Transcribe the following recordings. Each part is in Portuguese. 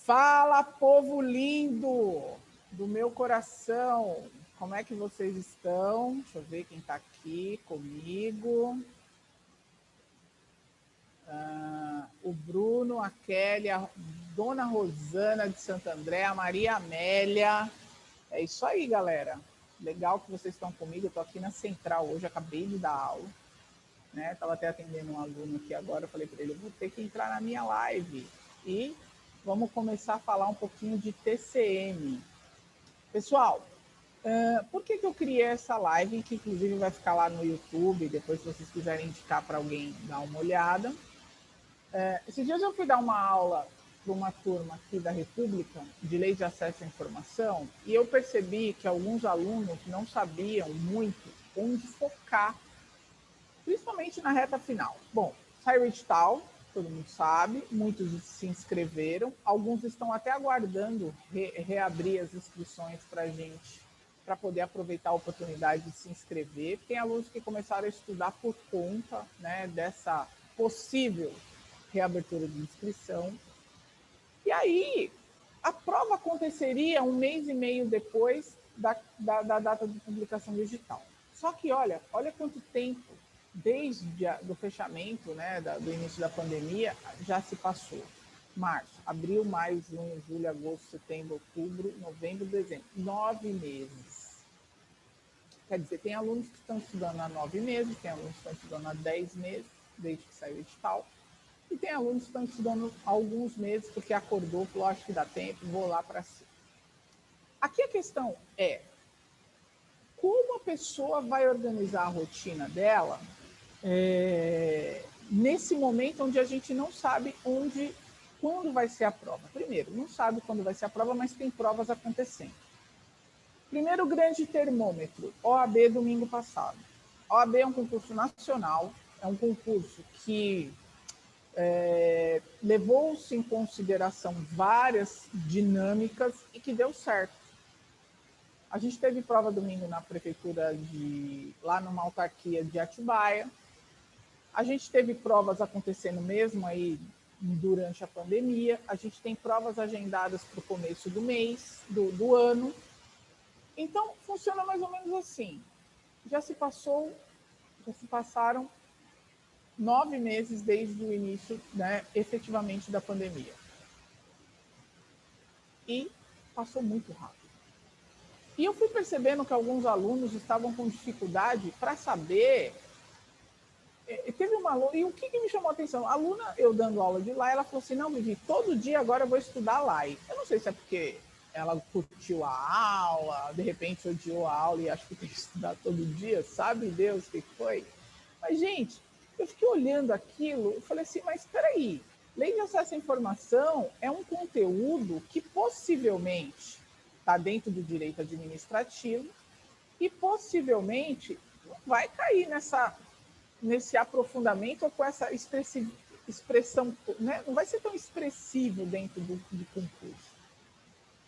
Fala, povo lindo do meu coração! Como é que vocês estão? Deixa eu ver quem está aqui comigo. O Bruno, a Kelly, a Dona Rosana de Santo André, a Maria Amélia. É isso aí, galera. Legal que vocês estão comigo. Eu estou aqui na Central hoje, acabei de dar aula. Estava até atendendo um aluno aqui agora. Eu falei para ele, eu vou ter que entrar na minha live. E vamos começar a falar um pouquinho de TCM. Pessoal, por que eu criei essa live, que inclusive vai ficar lá no YouTube, depois se vocês quiserem indicar para alguém dar uma olhada. Esses dias eu fui dar uma aula para uma turma aqui da República de Lei de Acesso à Informação e eu percebi que alguns alunos não sabiam muito onde focar, principalmente na reta final. Bom, saiu o edital, todo mundo sabe, muitos se inscreveram, alguns estão até aguardando reabrir as inscrições para a gente, para poder aproveitar a oportunidade de se inscrever. Tem alunos que começaram a estudar por conta, né, dessa possível reabertura de inscrição. E aí, a prova aconteceria 1 mês e meio depois da data de publicação digital. Só que, olha quanto tempo, desde o fechamento, né, do início da pandemia, já se passou. Março, abril, maio, junho, julho, agosto, setembro, outubro, novembro, dezembro. 9 meses. Quer dizer, tem alunos que estão estudando há 9 meses, tem alunos que estão estudando há 10 meses, desde que saiu o edital. E tem alunos que estão estudando há alguns meses porque acordou, falou, acho que dá tempo, vou lá para cima. Aqui a questão é, como a pessoa vai organizar a rotina dela nesse momento onde a gente não sabe quando vai ser a prova. Primeiro, não sabe quando vai ser a prova, mas tem provas acontecendo. Primeiro grande termômetro, OAB domingo passado. OAB é um concurso nacional, é um concurso que levou-se em consideração várias dinâmicas e que deu certo. A gente teve prova domingo na prefeitura lá numa autarquia de Atibaia. A gente teve provas acontecendo mesmo aí durante a pandemia. A gente tem provas agendadas para o começo do mês, do ano. Então, funciona mais ou menos assim. Já se passaram 9 meses desde o início, né, efetivamente, da pandemia. E passou muito rápido. E eu fui percebendo que alguns alunos estavam com dificuldade para saber. Teve uma aluna, e o que me chamou a atenção? A aluna, eu dando aula de lá, ela falou assim, não, Vivi, todo dia agora eu vou estudar lá. Eu não sei se é porque ela curtiu a aula, de repente odiou a aula e acho que tem que estudar todo dia, sabe Deus o que foi. Mas, gente, eu fiquei olhando aquilo e falei assim, mas espera aí, Lei de Acesso à Informação é um conteúdo que possivelmente está dentro do direito administrativo e possivelmente não vai cair nesse aprofundamento ou com essa expressão, né? Não vai ser tão expressivo dentro do concurso.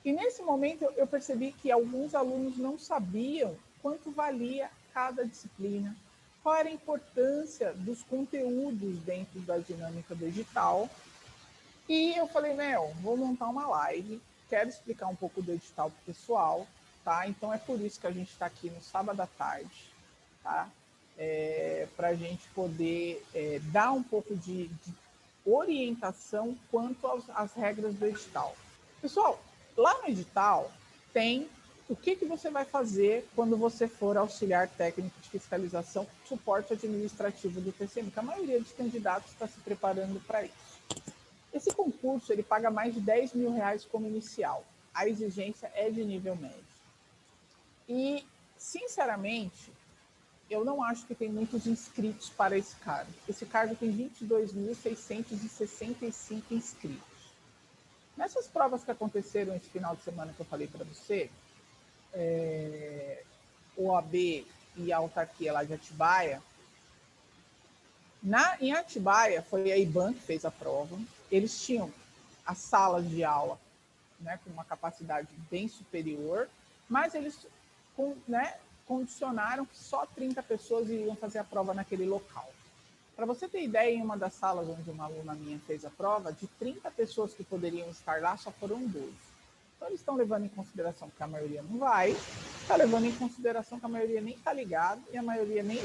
E nesse momento eu percebi que alguns alunos não sabiam quanto valia cada disciplina, qual era a importância dos conteúdos dentro da dinâmica digital. E eu falei, vou montar uma live, quero explicar um pouco do edital para o pessoal, tá? Então é por isso que a gente está aqui no sábado à tarde, tá? Para a gente poder dar um pouco de orientação quanto às regras do edital. Pessoal, lá no edital tem o que você vai fazer quando você for auxiliar técnico de fiscalização, suporte administrativo do TCM, que a maioria dos candidatos está se preparando para isso. Esse concurso ele paga mais de R$10 mil como inicial. A exigência é de nível médio. E, sinceramente, eu não acho que tem muitos inscritos para esse cargo. Esse cargo tem 22.665 inscritos. Nessas provas que aconteceram esse final de semana que eu falei para você, o OAB e a autarquia lá de Atibaia, em Atibaia foi a IBAN que fez a prova. Eles tinham as salas de aula, né, com uma capacidade bem superior, mas eles condicionaram que só 30 pessoas iriam fazer a prova naquele local. Para você ter ideia, em uma das salas onde uma aluna minha fez a prova, de 30 pessoas que poderiam estar lá, só foram 12. Então, eles estão levando em consideração que a maioria não vai, está levando em consideração que a maioria nem está ligado e a maioria nem...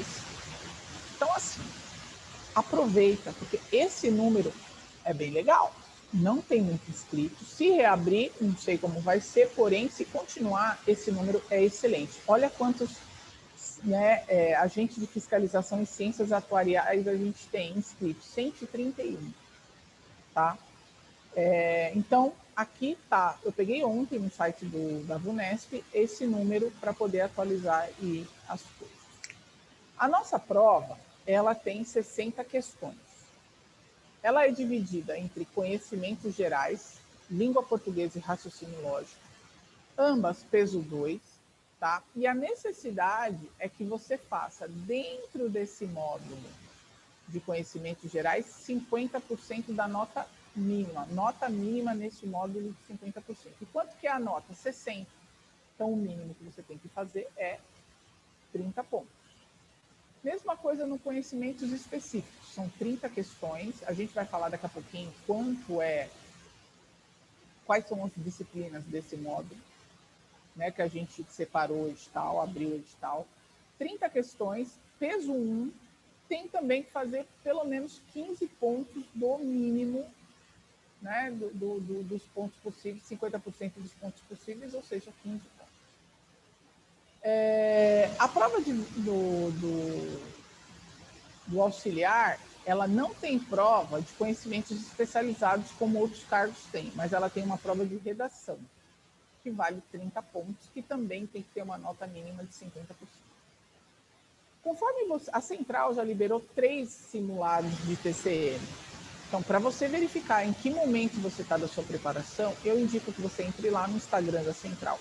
Então, assim, aproveita, porque esse número é bem legal. Não tem muito inscrito. Se reabrir, não sei como vai ser, porém, se continuar, esse número é excelente. Olha quantos, né, agentes de fiscalização em ciências atuariais a gente tem inscritos, 131, tá? Então, aqui tá, eu peguei ontem no site da VUNESP esse número para poder atualizar e as coisas. A nossa prova, ela tem 60 questões. Ela é dividida entre conhecimentos gerais, língua portuguesa e raciocínio lógico, ambas peso 2, tá? E a necessidade é que você faça dentro desse módulo de conhecimentos gerais 50% da nota mínima nesse módulo de 50%. E quanto que é a nota? 60. Então o mínimo que você tem que fazer é 30 pontos. Mesma coisa no conhecimentos específicos, são 30 questões, a gente vai falar daqui a pouquinho quais são as disciplinas desse módulo, né, que a gente separou o edital, abriu o edital. 30 questões, peso 1, tem também que fazer pelo menos 15 pontos do mínimo, né, dos pontos possíveis, 50% dos pontos possíveis, ou seja, 15 pontos. A prova do auxiliar, ela não tem prova de conhecimentos especializados como outros cargos têm, mas ela tem uma prova de redação, que vale 30 pontos, que também tem que ter uma nota mínima de 50%. Conforme a Central já liberou 3 simulados de TCM, então, para você verificar em que momento você está da sua preparação, eu indico que você entre lá no Instagram da Central,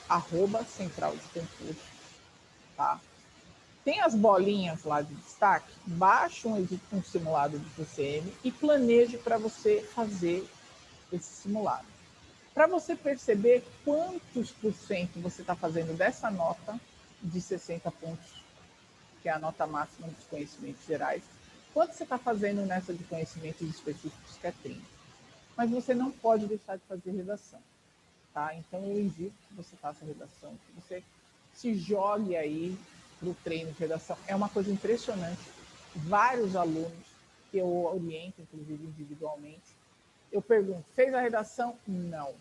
@Central de Concurso, tá? Tem as bolinhas lá de destaque, baixe um simulado de TCM e planeje para você fazer esse simulado. Para você perceber quantos por cento você está fazendo dessa nota de 60 pontos, que é a nota máxima dos conhecimentos gerais, quanto você está fazendo nessa de conhecimentos específicos, que é 30. Mas você não pode deixar de fazer redação, tá? Então eu indico que você faça redação, que você se jogue aí para o treino de redação. É uma coisa impressionante. Vários alunos que eu oriento, inclusive individualmente, eu pergunto, fez a redação? Não.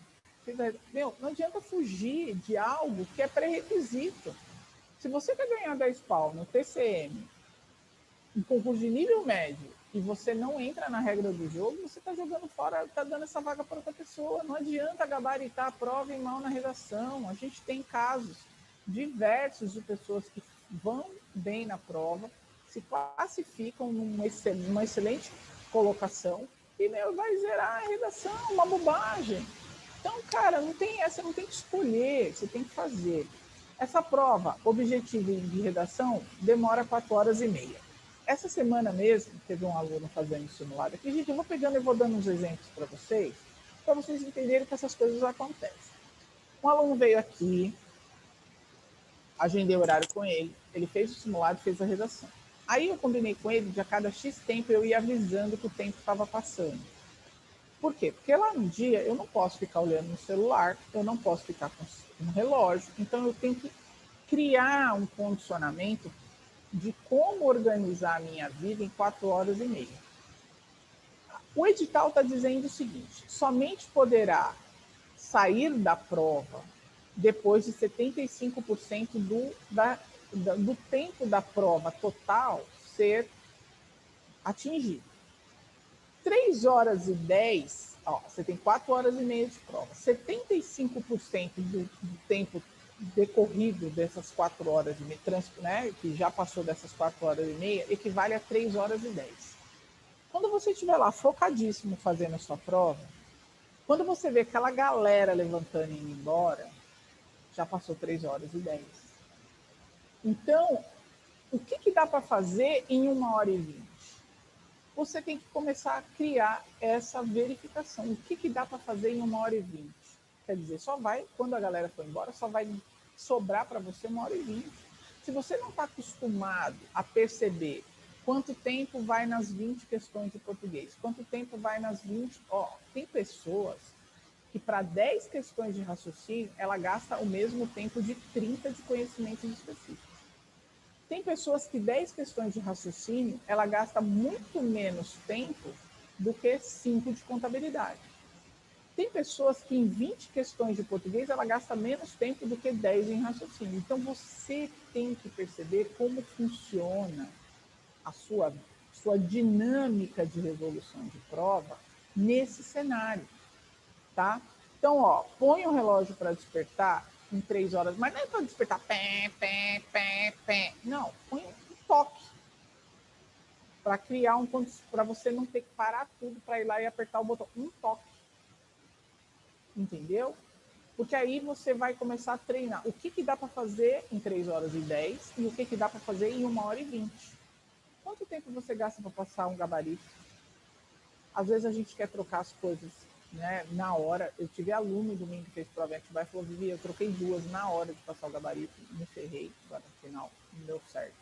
Não adianta fugir de algo que é pré-requisito. Se você quer ganhar 10 pau no TCM, em concurso de nível médio, e você não entra na regra do jogo, você está jogando fora, está dando essa vaga para outra pessoa. Não adianta gabaritar a prova e mal na redação. A gente tem casos diversos de pessoas que vão bem na prova, se classificam numa excelente colocação e vai zerar a redação, uma bobagem. Então, cara, não tem essa, não tem que escolher, você tem que fazer. Essa prova objetiva de redação demora 4 horas e meia. Essa semana mesmo, teve um aluno fazendo simulado aqui. Gente, eu vou pegando e vou dando uns exemplos para vocês entenderem que essas coisas acontecem. Um aluno veio aqui, agendei o horário com ele, ele fez o simulado, fez a redação. Aí eu combinei com ele de a cada X tempo eu ia avisando que o tempo estava passando. Por quê? Porque lá no dia eu não posso ficar olhando no celular, eu não posso ficar com um relógio, então eu tenho que criar um condicionamento de como organizar a minha vida em 4 horas e meia. O edital está dizendo o seguinte: somente poderá sair da prova depois de 75% do tempo da prova total ser atingido. 3 horas e 10, você tem 4 horas e meia de prova. 75% do tempo decorrido dessas 4 horas e meia, né, que já passou dessas 4 horas e meia, equivale a 3 horas e 10. Quando você estiver lá focadíssimo fazendo a sua prova, quando você vê aquela galera levantando e indo embora, já passou 3 horas e 10. Então, o que dá para fazer em 1 hora e 20? Você tem que começar a criar essa verificação. O que dá para fazer em 1 hora e 20? Quer dizer, quando a galera for embora, só vai sobrar para você 1 hora e 20. Se você não está acostumado a perceber Quanto tempo vai nas 20 questões de português? Quanto tempo vai nas 20? Tem pessoas que para 10 questões de raciocínio, ela gasta o mesmo tempo de 30 de conhecimentos específicos. Tem pessoas que 10 questões de raciocínio, ela gasta muito menos tempo do que 5 de contabilidade. Tem pessoas que em 20 questões de português, ela gasta menos tempo do que 10 em raciocínio. Então, você tem que perceber como funciona a sua dinâmica de resolução de prova nesse cenário, tá? Então, põe o relógio para despertar em 3 horas, mas não é para despertar pé, pé, pé, pé. Não, põe um toque para criar para você não ter que parar tudo para ir lá e apertar o botão. Um toque. Entendeu? Porque aí você vai começar a treinar. O que dá para fazer em 3 horas e 10 e o que dá para fazer em 1 hora e 20. Quanto tempo você gasta para passar um gabarito? Às vezes a gente quer trocar as coisas, né, na hora. Eu tive aluno domingo que fez prova e vai falou, Vivi, eu troquei 2 na hora de passar o gabarito, me ferrei, agora no final não deu certo.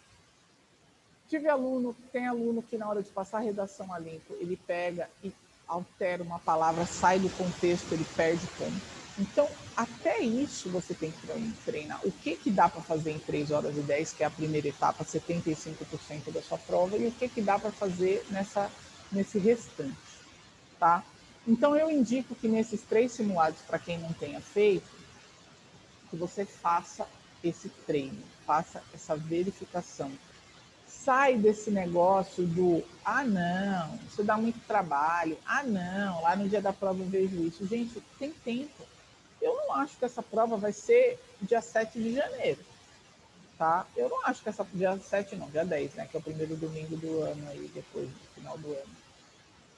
Tem aluno que na hora de passar a redação a limpo, ele pega e altera uma palavra, sai do contexto, ele perde ponto. Então, até isso você tem que treinar. O que dá para fazer em 3 horas e 10, que é a primeira etapa, 75% da sua prova, e o que dá para fazer nesse restante, tá? Então, eu indico que nesses 3 simulados, para quem não tenha feito, que você faça esse treino, faça essa verificação. Sai desse negócio do, não, isso dá muito trabalho, não, lá no dia da prova eu vejo isso. Gente, tem tempo. Eu não acho que essa prova vai ser dia 7 de janeiro, tá? Eu não acho que dia 7 não, dia 10, né, que é o primeiro domingo do ano aí, depois do final do ano.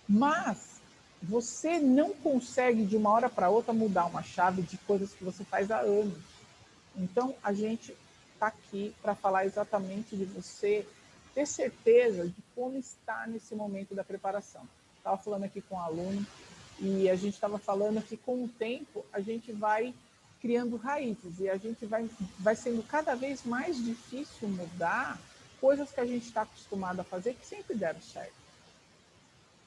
Mas você não consegue de uma hora para outra mudar uma chave de coisas que você faz há anos. Então, a gente está aqui para falar exatamente de você ter certeza de como está nesse momento da preparação. Estava falando aqui com um aluno e a gente estava falando que com o tempo a gente vai criando raízes e a gente vai sendo cada vez mais difícil mudar coisas que a gente está acostumado a fazer que sempre deram certo,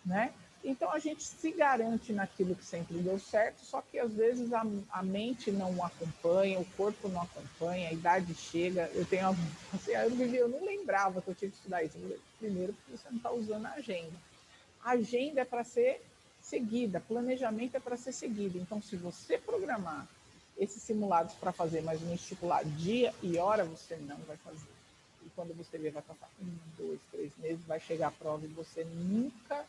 né? Então a gente se garante naquilo que sempre deu certo, só que às vezes a mente não acompanha, o corpo não acompanha, a idade chega. Eu tenho assim, eu não lembrava que eu tinha que estudar isso. Primeiro, porque você não está usando a agenda. A agenda é para ser seguida, planejamento é para ser seguido. Então, se você programar esses simulados para fazer, mas não estipular dia e hora, você não vai fazer. E quando você ver, vai passar 1, 2, 3 meses, vai chegar a prova e você nunca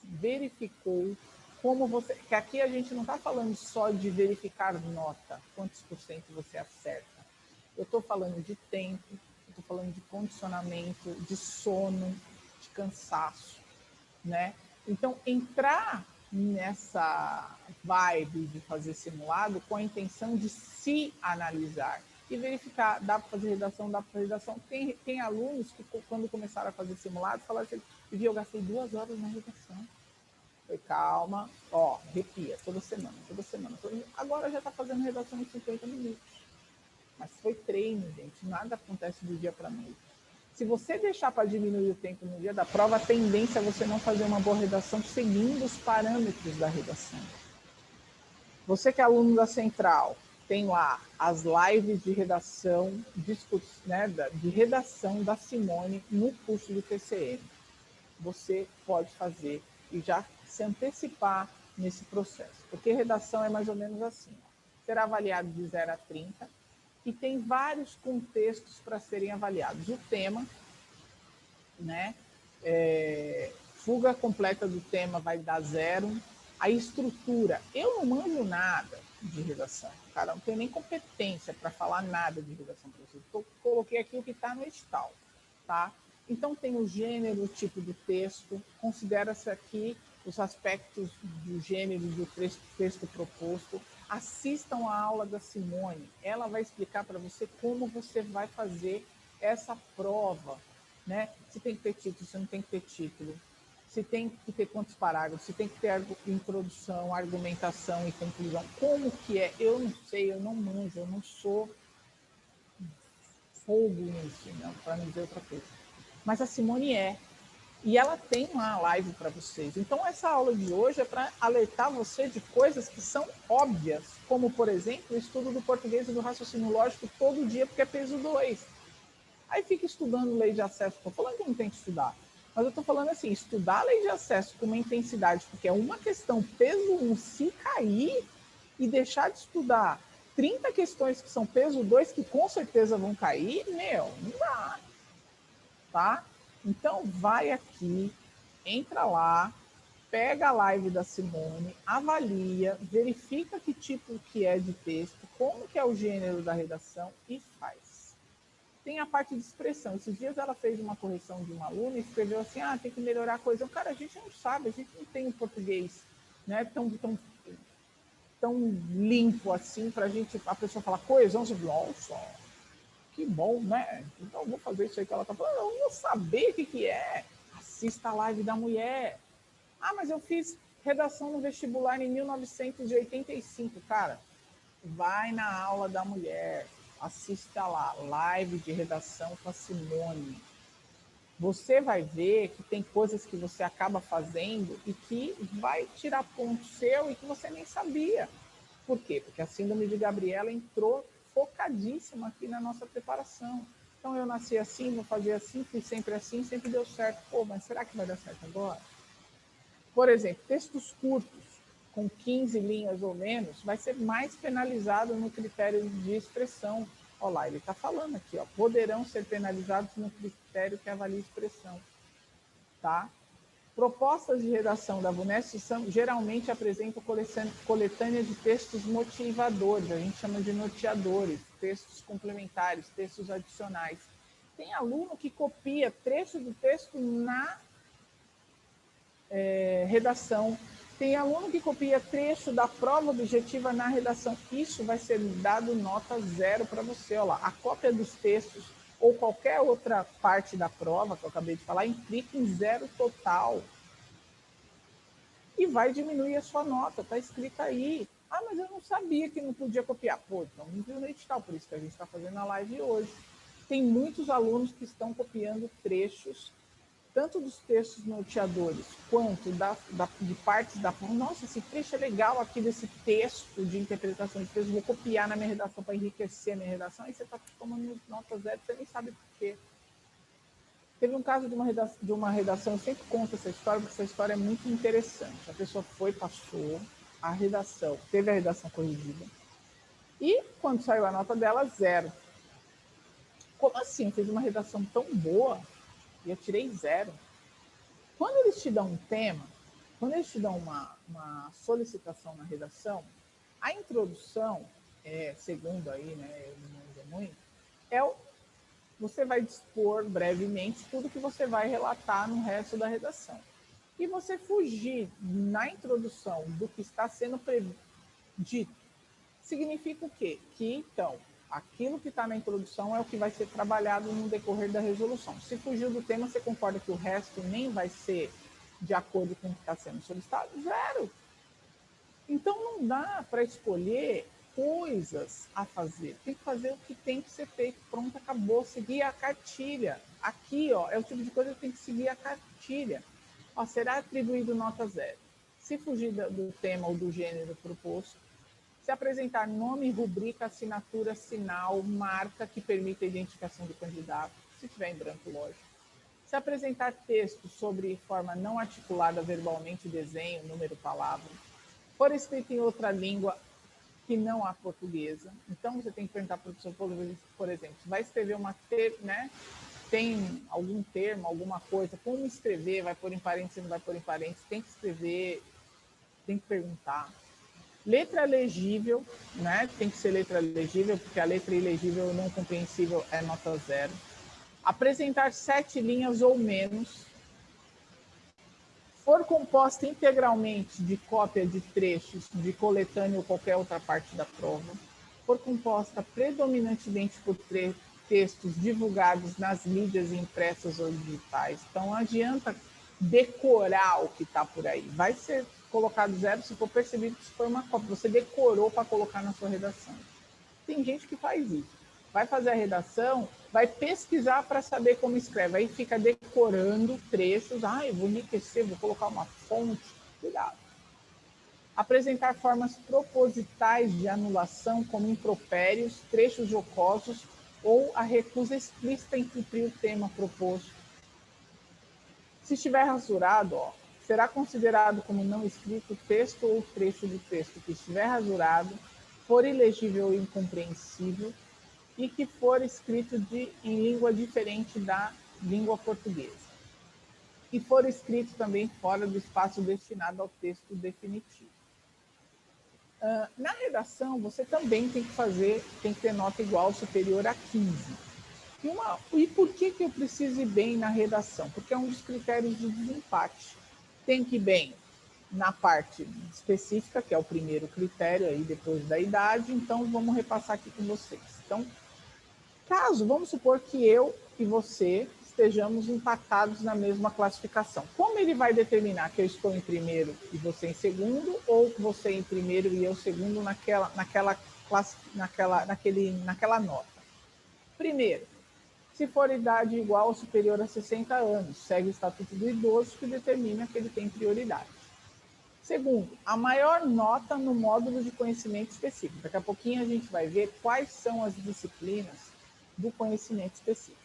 verificou como você... Que aqui a gente não está falando só de verificar nota, quantos por cento você acerta. Eu estou falando de tempo, eu estou falando de condicionamento, de sono, de cansaço, né? Então, entrar nessa vibe de fazer simulado com a intenção de se analisar e verificar, dá para fazer redação, dá para fazer redação. Tem alunos que, quando começaram a fazer simulado, falaram assim, eu gastei 2 horas na redação. Falei, calma, arrepia, toda semana. Agora já está fazendo redação em 50 minutos. Mas foi treino, gente, nada acontece do dia para a noite. Se você deixar para diminuir o tempo no dia da prova, a tendência é você não fazer uma boa redação seguindo os parâmetros da redação. Você que é aluno da Central, tem lá as lives de redação, né, de redação da Simone no curso do TCM. Você pode fazer e já se antecipar nesse processo. Porque redação é mais ou menos assim. Será avaliado de 0 a 30 e tem vários contextos para serem avaliados. O tema, né? Fuga completa do tema vai dar 0. A estrutura, eu não manjo nada de redação, cara, não tenho nem competência para falar nada de redação para vocês. Coloquei aqui o que está no edital, tá? Então tem o gênero, o tipo do texto, considera-se aqui os aspectos do gênero do texto proposto. Assistam a aula da Simone, ela vai explicar para você como você vai fazer essa prova, né? Se tem que ter título, se não tem que ter título, se tem que ter quantos parágrafos, se tem que ter introdução, argumentação e conclusão. Como que é? Eu não sei, eu não manjo, eu não sou fogo nisso, para não dizer outra coisa. mas a Simone é. E ela tem uma live para vocês. Então, essa aula de hoje é para alertar você de coisas que são óbvias, como, por exemplo, o estudo do português e do raciocínio lógico todo dia, porque é peso 2. Aí fica estudando lei de acesso. Estou falando que não tem que estudar. Mas eu estou falando assim, estudar a lei de acesso com uma intensidade, porque é uma questão peso 1, se cair e deixar de estudar 30 questões que são peso 2, que com certeza vão cair, meu, não dá. Tá? Então, vai aqui, entra lá, pega a live da Simone, avalia, verifica que tipo que é de texto, como que é o gênero da redação e faz. Tem a parte de expressão. Esses dias ela fez uma correção de uma aluna e escreveu assim, tem que melhorar a coisa. Cara, a gente não sabe, a gente não tem um português, né, tão limpo assim para a pessoa falar coesão. Você fala, nossa, que bom, né? Então eu vou fazer isso aí que ela tá falando. Eu vou saber o que é. Assista a live da mulher. Mas eu fiz redação no vestibular em 1985. Cara, vai na aula da mulher. Assista lá, live de redação com a Simone. Você vai ver que tem coisas que você acaba fazendo e que vai tirar ponto seu e que você nem sabia. Por quê? Porque a síndrome de Gabriela entrou focadíssima aqui na nossa preparação. Então, eu nasci assim, vou fazer assim, fui sempre assim, sempre deu certo. Pô, mas será que vai dar certo agora? Por exemplo, textos curtos, com 15 linhas ou menos, vai ser mais penalizado no critério de expressão. Olha lá, ele está falando aqui, ó, poderão ser penalizados no critério que avalia expressão. Tá? Propostas de redação da VUNESP geralmente apresentam coletânea de textos motivadores, a gente chama de norteadores, textos complementares, textos adicionais. Tem aluno que copia trecho do texto na redação. Tem aluno que copia trecho da prova objetiva na redação. Isso vai ser dado nota 0 para você. Olha lá, a cópia dos textos ou qualquer outra parte da prova que eu acabei de falar implica em 0 total. E vai diminuir a sua nota, está escrito aí. Mas eu não sabia que não podia copiar. Pô, então não viu no edital, por isso que a gente está fazendo a live hoje. Tem muitos alunos que estão copiando trechos tanto dos textos norteadores quanto de partes da prova. Nossa, esse trecho é legal aqui desse texto de interpretação de texto, vou copiar na minha redação para enriquecer a minha redação, e você está tomando nota 0, você nem sabe por quê. Teve um caso de uma redação, eu sempre conto essa história, porque essa história é muito interessante. A pessoa passou a redação, teve a redação corrigida, e quando saiu a nota dela, 0. Como assim? Fez uma redação tão boa e eu tirei 0. Quando eles te dão um tema, quando eles te dão uma solicitação na redação, a introdução, segundo aí, né, eu não uso muito, você vai dispor brevemente tudo que você vai relatar no resto da redação. E você fugir na introdução do que está sendo dito, significa o quê? Que, então, aquilo que está na introdução é o que vai ser trabalhado no decorrer da resolução. Se fugiu do tema, você concorda que o resto nem vai ser de acordo com o que está sendo solicitado? 0. Então, não dá para escolher coisas a fazer. Tem que fazer o que tem que ser feito. Pronto, acabou. Seguir a cartilha. Aqui, ó, é o tipo de coisa que tem que seguir a cartilha. Ó, será atribuído nota 0. Se fugir do tema ou do gênero proposto, se apresentar nome, rubrica, assinatura, sinal, marca que permita a identificação do candidato, se tiver em branco, lógico. Se apresentar texto sobre forma não articulada verbalmente, desenho, número, palavra. For escrito em outra língua que não a portuguesa. Então, você tem que perguntar para o professor, por exemplo, vai escrever né? Tem algum termo, alguma coisa, como escrever, vai pôr em parênteses, não vai pôr em parênteses, tem que escrever, tem que perguntar. Letra legível, né? Tem que ser letra legível, porque a letra ilegível ou não compreensível é nota 0. Apresentar 7 linhas ou menos. For composta integralmente de cópia de trechos de coletânea ou qualquer outra parte da prova. For composta predominantemente por textos divulgados nas mídias impressas ou digitais. Então, não adianta decorar o que está por aí. Vai ser colocado 0 se for percebido que isso foi uma cópia. Você decorou para colocar na sua redação. Tem gente que faz isso. vai fazer a redação, vai pesquisar para saber como escreve. Aí fica decorando trechos. Eu vou enriquecer, vou colocar uma fonte. Cuidado. Apresentar formas propositais de anulação, como impropérios, trechos jocosos ou a recusa explícita em cumprir o tema proposto. Se estiver rasurado, será considerado como não escrito o texto ou trecho do texto que estiver rasurado, for ilegível ou incompreensível e que for escrito em língua diferente da língua portuguesa. E for escrito também fora do espaço destinado ao texto definitivo. Na redação, você também tem que ter nota igual ou superior a 15. E por que eu preciso ir bem na redação? Porque é um dos critérios de desempate. Tem que ir bem na parte específica, que é o primeiro critério, aí depois da idade. Então, vamos repassar aqui com vocês. Então, vamos supor que eu e você estejamos empatados na mesma classificação. Como ele vai determinar que eu estou em primeiro e você em segundo, ou que você em primeiro e eu segundo naquela nota? Primeiro, se for idade igual ou superior a 60 anos, segue o Estatuto do Idoso, que determina que ele tem prioridade. Segundo, a maior nota no módulo de conhecimento específico. Daqui a pouquinho a gente vai ver quais são as disciplinas do conhecimento específico.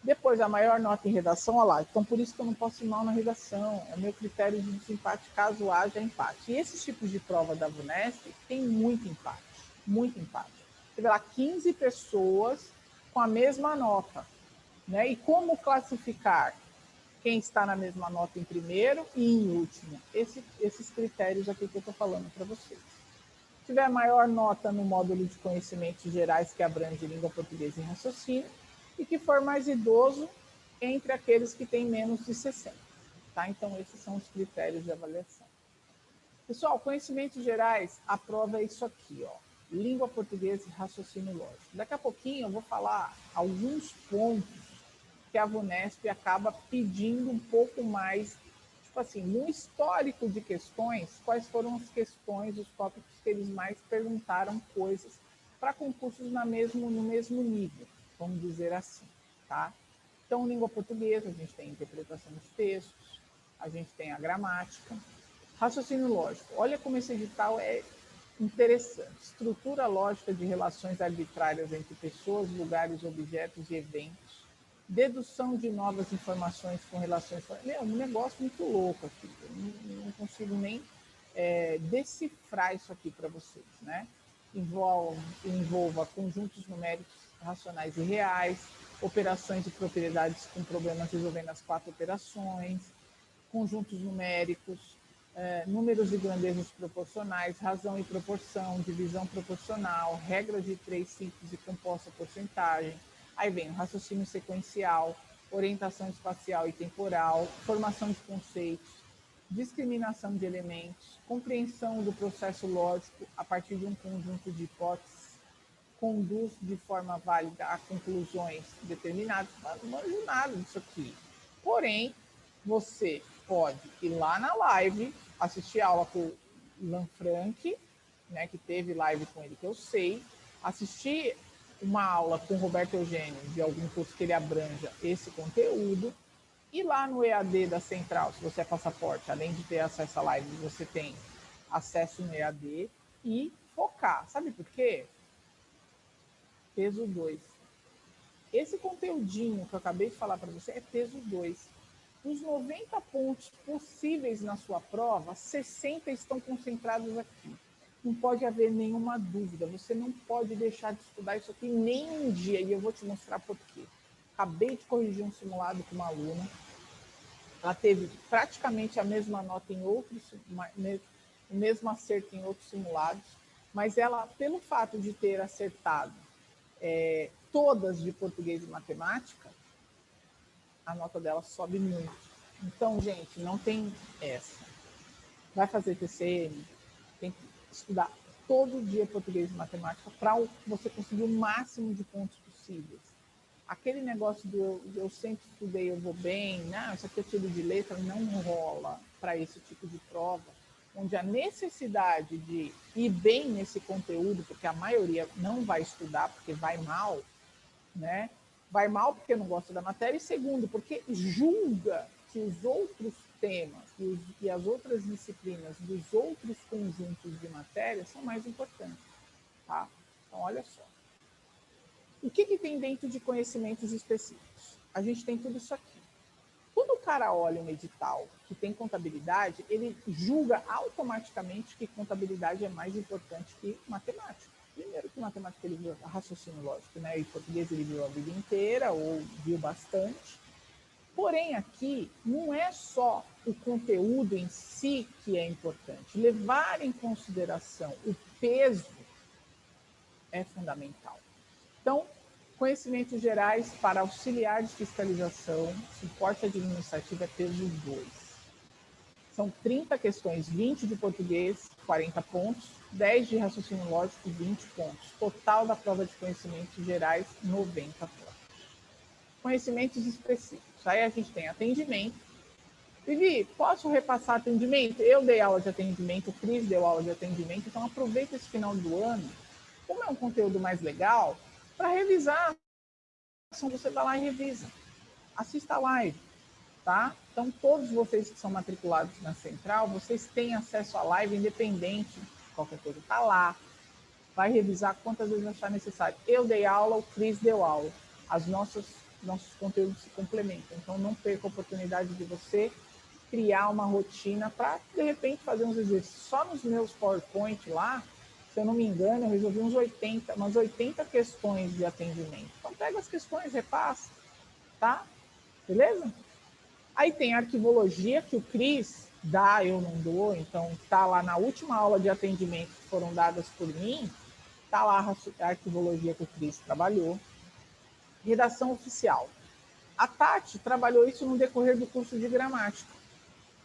Depois, a maior nota em redação, olha lá, então por isso que eu não posso ir mal na redação, é o meu critério de desempate caso haja empate. E esses tipos de prova da VUNESP tem muito empate, muito empate. Você vê lá 15 pessoas com a mesma nota, né? E como classificar quem está na mesma nota em primeiro e em último? Esses critérios aqui que eu estou falando para vocês. Se tiver maior nota no módulo de conhecimentos gerais que abrange língua portuguesa e raciocínio, e que for mais idoso entre aqueles que têm menos de 60. Tá? Então, esses são os critérios de avaliação. Pessoal, conhecimentos gerais, a prova é isso aqui, língua portuguesa e raciocínio lógico. Daqui a pouquinho eu vou falar alguns pontos que a VUNESP acaba pedindo um pouco mais, tipo assim, no histórico de questões, quais foram as questões, os tópicos que eles mais perguntaram coisas para concursos no mesmo nível, vamos dizer assim, tá? Então, língua portuguesa, a gente tem a interpretação dos textos, a gente tem a gramática. Raciocínio lógico, olha como esse edital é interessante. Estrutura lógica de relações arbitrárias entre pessoas, lugares, objetos e eventos. Dedução de novas informações com relações... É um negócio muito louco aqui. Eu não consigo nem decifrar isso aqui para vocês, né? Envolva conjuntos numéricos racionais e reais, operações de propriedades com problemas resolvendo as 4 operações, conjuntos numéricos, números e grandezas proporcionais, razão e proporção, divisão proporcional, regra de 3 simples e composta porcentagem. Aí vem o raciocínio sequencial, orientação espacial e temporal, formação de conceitos, discriminação de elementos, compreensão do processo lógico a partir de um conjunto de hipóteses, conduz de forma válida a conclusões determinadas. Não manjo nada disso aqui. Porém, você pode ir lá na live, assistir a aula com o Ivan Frank, né, que teve live com ele, que eu sei, assistir uma aula com o Roberto Eugênio, de algum curso que ele abranja esse conteúdo, e lá no EAD da Central, se você é passaporte, além de ter acesso à live, você tem acesso no EAD e focar. Sabe por quê? Peso 2. Esse conteúdinho que eu acabei de falar para você é peso 2. Dos 90 pontos possíveis na sua prova, 60 estão concentrados aqui. Não pode haver nenhuma dúvida. Você não pode deixar de estudar isso aqui nem um dia. E eu vou te mostrar por quê. Acabei de corrigir um simulado com uma aluna. Ela teve praticamente a mesma nota em outros, o mesmo acerto em outros simulados. Mas ela, pelo fato de ter acertado todas de português e matemática, a nota dela sobe muito. Então, gente, não tem essa. Vai fazer TCM, tem que estudar todo dia português e matemática para você conseguir o máximo de pontos possíveis. Aquele negócio do eu sempre estudei, eu vou bem, não, isso aqui eu tiro de letra, não rola para esse tipo de prova, onde a necessidade de ir bem nesse conteúdo, porque a maioria não vai estudar porque vai mal, né? Vai mal porque não gosta da matéria, e segundo, porque julga que os outros temas e as outras disciplinas dos outros conjuntos de matéria são mais importantes, tá? Então, olha só. O que tem dentro de conhecimentos específicos? A gente tem tudo isso aqui. Quando o cara olha um edital que tem contabilidade, ele julga automaticamente que contabilidade é mais importante que matemática. Primeiro que matemática ele viu raciocínio lógico, né? E português ele viu a vida inteira ou viu bastante. Porém, aqui não é só o conteúdo em si que é importante. Levar em consideração o peso é fundamental. Então, conhecimentos gerais para auxiliar de fiscalização, suporte administrativo é peso 2. São 30 questões, 20 de português, 40 pontos, 10 de raciocínio lógico, 20 pontos. Total da prova de conhecimentos gerais, 90 pontos. Conhecimentos específicos. Aí a gente tem atendimento. Vivi, posso repassar atendimento? Eu dei aula de atendimento, o Cris deu aula de atendimento, então aproveita esse final do ano, como é um conteúdo mais legal, para revisar. Você vai lá e revisa. Assista a live, tá? Então, todos vocês que são matriculados na Central, vocês têm acesso à live independente de qualquer coisa. Está lá. Vai revisar quantas vezes achar necessário. Eu dei aula, o Cris deu aula. Nossos conteúdos se complementam. Então, não perca a oportunidade de você criar uma rotina para, de repente, fazer uns exercícios. Só nos meus PowerPoint lá, se eu não me engano, eu resolvi umas 80 questões de atendimento. Então, pega as questões, repassa, tá? Beleza? Aí tem a arquivologia, que o Cris dá, eu não dou, então tá lá na última aula de atendimento que foram dadas por mim, tá lá a arquivologia que o Cris trabalhou. Redação oficial. A Tati trabalhou isso no decorrer do curso de gramática,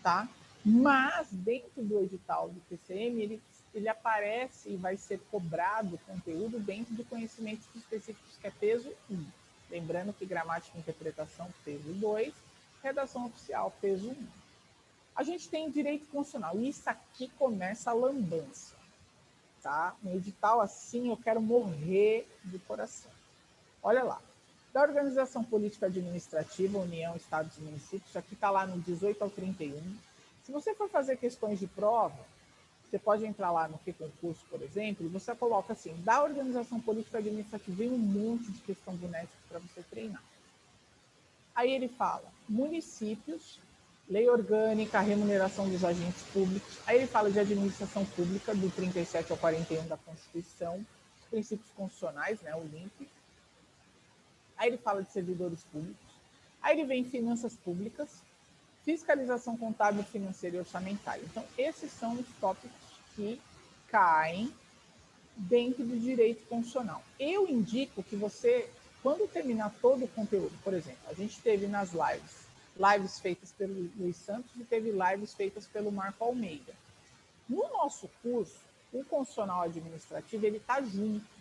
tá? Mas dentro do edital do TCM, ele aparece e vai ser cobrado conteúdo dentro de conhecimentos específicos, que é peso 1. Lembrando que gramática e interpretação, peso 2, redação oficial, peso 1. A gente tem direito constitucional, e isso aqui começa a lambança, tá? Um edital assim, eu quero morrer de coração. Olha lá. Da Organização Política Administrativa, União, Estados e Municípios, aqui está lá no 18 ao 31. Se você for fazer questões de prova, você pode entrar lá no Que Concurso, por exemplo, e você coloca assim, da Organização Política Administrativa, vem um monte de questão bonética para você treinar. Aí ele fala, municípios, lei orgânica, remuneração dos agentes públicos. Aí ele fala de administração pública, do 37 ao 41 da Constituição, os princípios constitucionais, né, o LIMP. Aí ele fala de servidores públicos. Aí ele vem finanças públicas, fiscalização contábil, financeira e orçamentária. Então, esses são os tópicos que caem dentro do direito constitucional. Eu indico que você, quando terminar todo o conteúdo, por exemplo, a gente teve nas lives feitas pelo Luiz Santos e teve lives feitas pelo Marco Almeida. No nosso curso, o constitucional administrativo, ele está junto.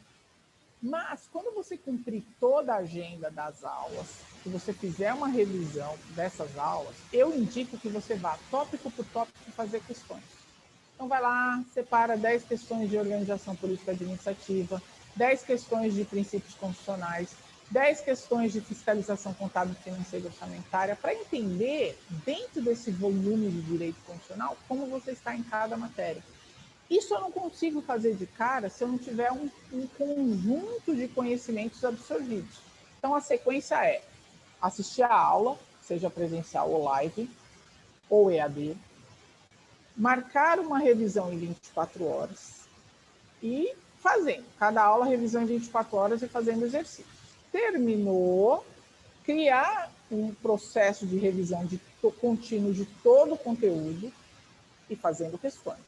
Mas, quando você cumprir toda a agenda das aulas, se você fizer uma revisão dessas aulas, eu indico que você vá tópico por tópico fazer questões. Então, vai lá, separa 10 questões de organização política administrativa, 10 questões de princípios constitucionais, 10 questões de fiscalização contábil, financeira e orçamentária, para entender, dentro desse volume de direito constitucional, como você está em cada matéria. Isso eu não consigo fazer de cara se eu não tiver um conjunto de conhecimentos absorvidos. Então, a sequência é assistir a aula, seja presencial ou live, ou EAD, marcar uma revisão em 24 horas e fazendo. Cada aula, revisão em 24 horas e fazendo exercício. Terminou, criar um processo de revisão contínuo de todo o conteúdo e fazendo questões.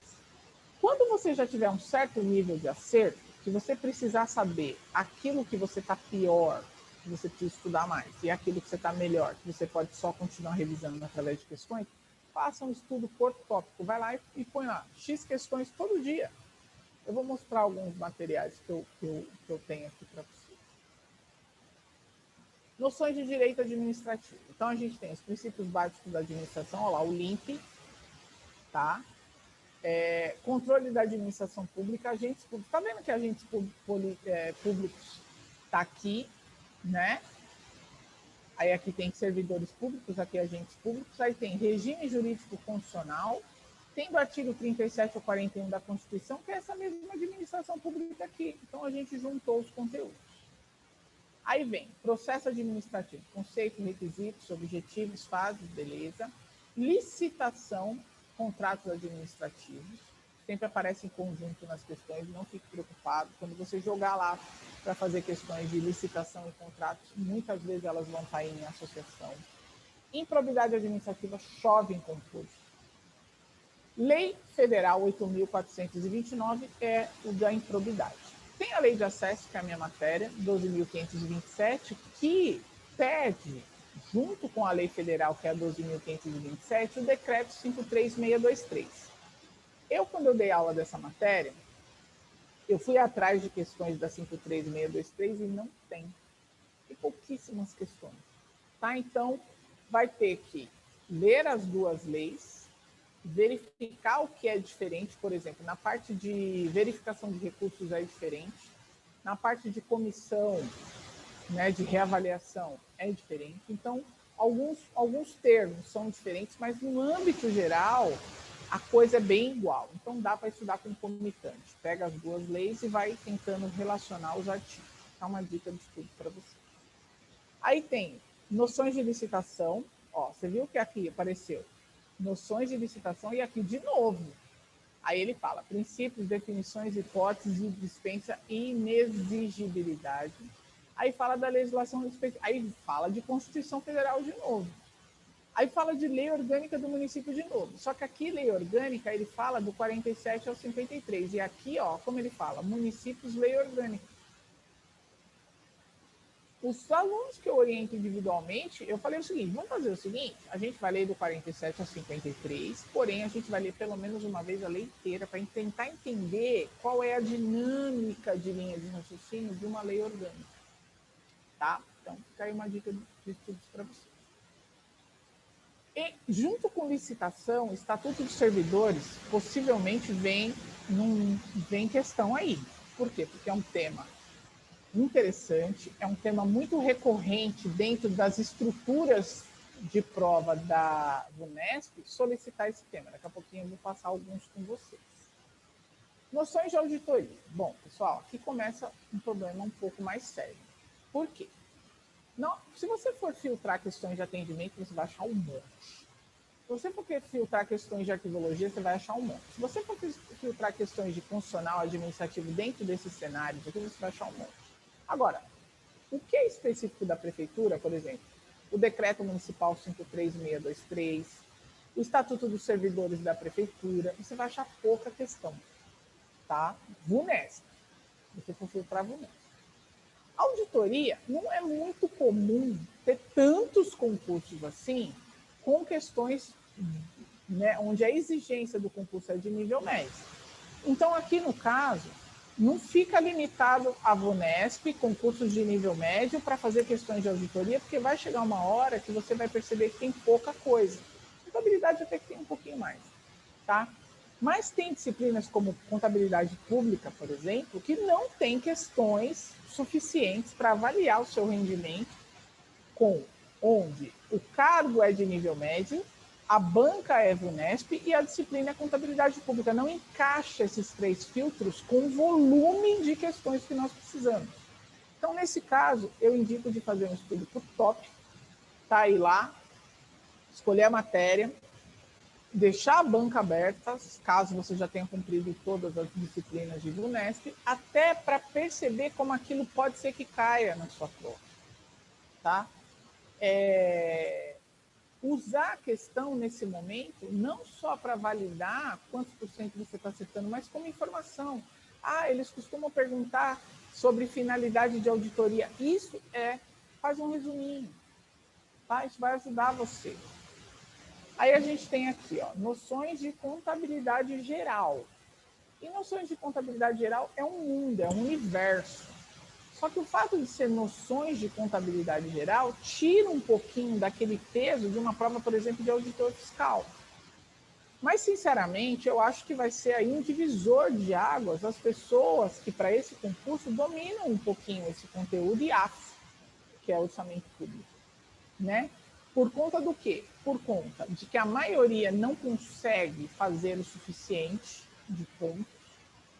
Quando você já tiver um certo nível de acerto, que você precisar saber aquilo que você está pior, que você precisa estudar mais, e aquilo que você está melhor, que você pode só continuar revisando através de questões, faça um estudo por tópico. Vai lá e põe lá X questões todo dia. Eu vou mostrar alguns materiais que eu tenho aqui para você. Noções de direito administrativo. Então, a gente tem os princípios básicos da administração, olha lá, o LIMP, tá? Controle da administração pública, agentes públicos. Está vendo que agentes públicos está aqui, né? Aí aqui tem servidores públicos, aqui agentes públicos, aí tem regime jurídico constitucional, tem do artigo 37 ao 41 da Constituição, que é essa mesma administração pública aqui. Então, a gente juntou os conteúdos. Aí vem processo administrativo, conceito, requisitos, objetivos, fases, beleza. Licitação, contratos administrativos. Sempre aparece em conjunto nas questões, não fique preocupado. Quando você jogar lá para fazer questões de licitação e contratos, muitas vezes elas vão estar em associação. Improbidade administrativa, chove em concurso. Lei Federal 8.429 é o da improbidade. Tem a Lei de Acesso, que é a minha matéria, 12.527, que pede, junto com a Lei Federal, que é a 12.527, o Decreto 53623. Quando eu dei aula dessa matéria, eu fui atrás de questões da 53623 e não tem. Tem pouquíssimas questões. Tá? Então, vai ter que ler as duas leis, verificar o que é diferente, por exemplo, na parte de verificação de recursos é diferente, na parte de comissão, né, de reavaliação é diferente. Então, alguns termos são diferentes, mas no âmbito geral, a coisa é bem igual. Então, dá para estudar concomitante. Pega as duas leis e vai tentando relacionar os artigos. Tá uma dica de estudo para você. Aí tem noções de licitação. Ó, você viu que aqui apareceu noções de licitação e aqui de novo. Aí ele fala princípios, definições, hipóteses de dispensa e inexigibilidade. Aí fala da legislação, aí fala de Constituição Federal de novo. Aí fala de lei orgânica do município de novo. Só que aqui, lei orgânica, ele fala do 47 ao 53. E aqui, ó, como ele fala, municípios, lei orgânica. Os alunos que eu oriento individualmente, eu falei o seguinte, vamos fazer o seguinte, a gente vai ler do 47 ao 53, porém a gente vai ler pelo menos uma vez a lei inteira para tentar entender qual é a dinâmica de linha de raciocínio de uma lei orgânica. Tá? Então, fica aí uma dica de estudos para vocês. E, junto com licitação, Estatuto dos Servidores, possivelmente vem questão aí. Por quê? Porque é um tema interessante, é um tema muito recorrente dentro das estruturas de prova da Vunesp, solicitar esse tema. Daqui a pouquinho eu vou passar alguns com vocês. Noções de auditoria. Bom, pessoal, aqui começa um problema um pouco mais sério. Por quê? Não, se você for filtrar questões de atendimento, você vai achar um monte. Se você for filtrar questões de arquivologia, você vai achar um monte. Se você for filtrar questões de funcional administrativo dentro desses cenários aqui, você vai achar um monte. Agora, o que é específico da prefeitura, por exemplo? O decreto municipal 53623, o estatuto dos servidores da prefeitura, você vai achar pouca questão, tá? Vunesp, se você for filtrar Vunesp. Auditoria, não é muito comum ter tantos concursos assim, com questões, né, onde a exigência do concurso é de nível médio. Então, aqui no caso, não fica limitado a Vunesp, concursos de nível médio, para fazer questões de auditoria, porque vai chegar uma hora que você vai perceber que tem pouca coisa. Contabilidade até que tem um pouquinho mais, tá? Mas tem disciplinas como contabilidade pública, por exemplo, que não tem questões suficientes para avaliar o seu rendimento, onde o cargo é de nível médio, a banca é Vunesp e a disciplina é contabilidade pública. Não encaixa esses três filtros com o volume de questões que nós precisamos. Então, nesse caso, eu indico de fazer um estudo por tópico, tá? Ir lá, escolher a matéria, deixar a banca aberta, caso você já tenha cumprido todas as disciplinas de Vunesp, até para perceber como aquilo pode ser que caia na sua prova, tá? Usar a questão nesse momento, não só para validar quantos por cento você está acertando, mas como informação. Eles costumam perguntar sobre finalidade de auditoria. Isso faz um resuminho, tá? Isso vai ajudar você. Aí a gente tem aqui, ó, noções de contabilidade geral. E noções de contabilidade geral é um mundo, é um universo. Só que o fato de ser noções de contabilidade geral tira um pouquinho daquele peso de uma prova, por exemplo, de auditor fiscal. Mas, sinceramente, eu acho que vai ser aí um divisor de águas as pessoas que, para esse concurso, dominam um pouquinho esse conteúdo IAF, que é orçamento público, né? Por conta do quê? Por conta de que a maioria não consegue fazer o suficiente de pontos,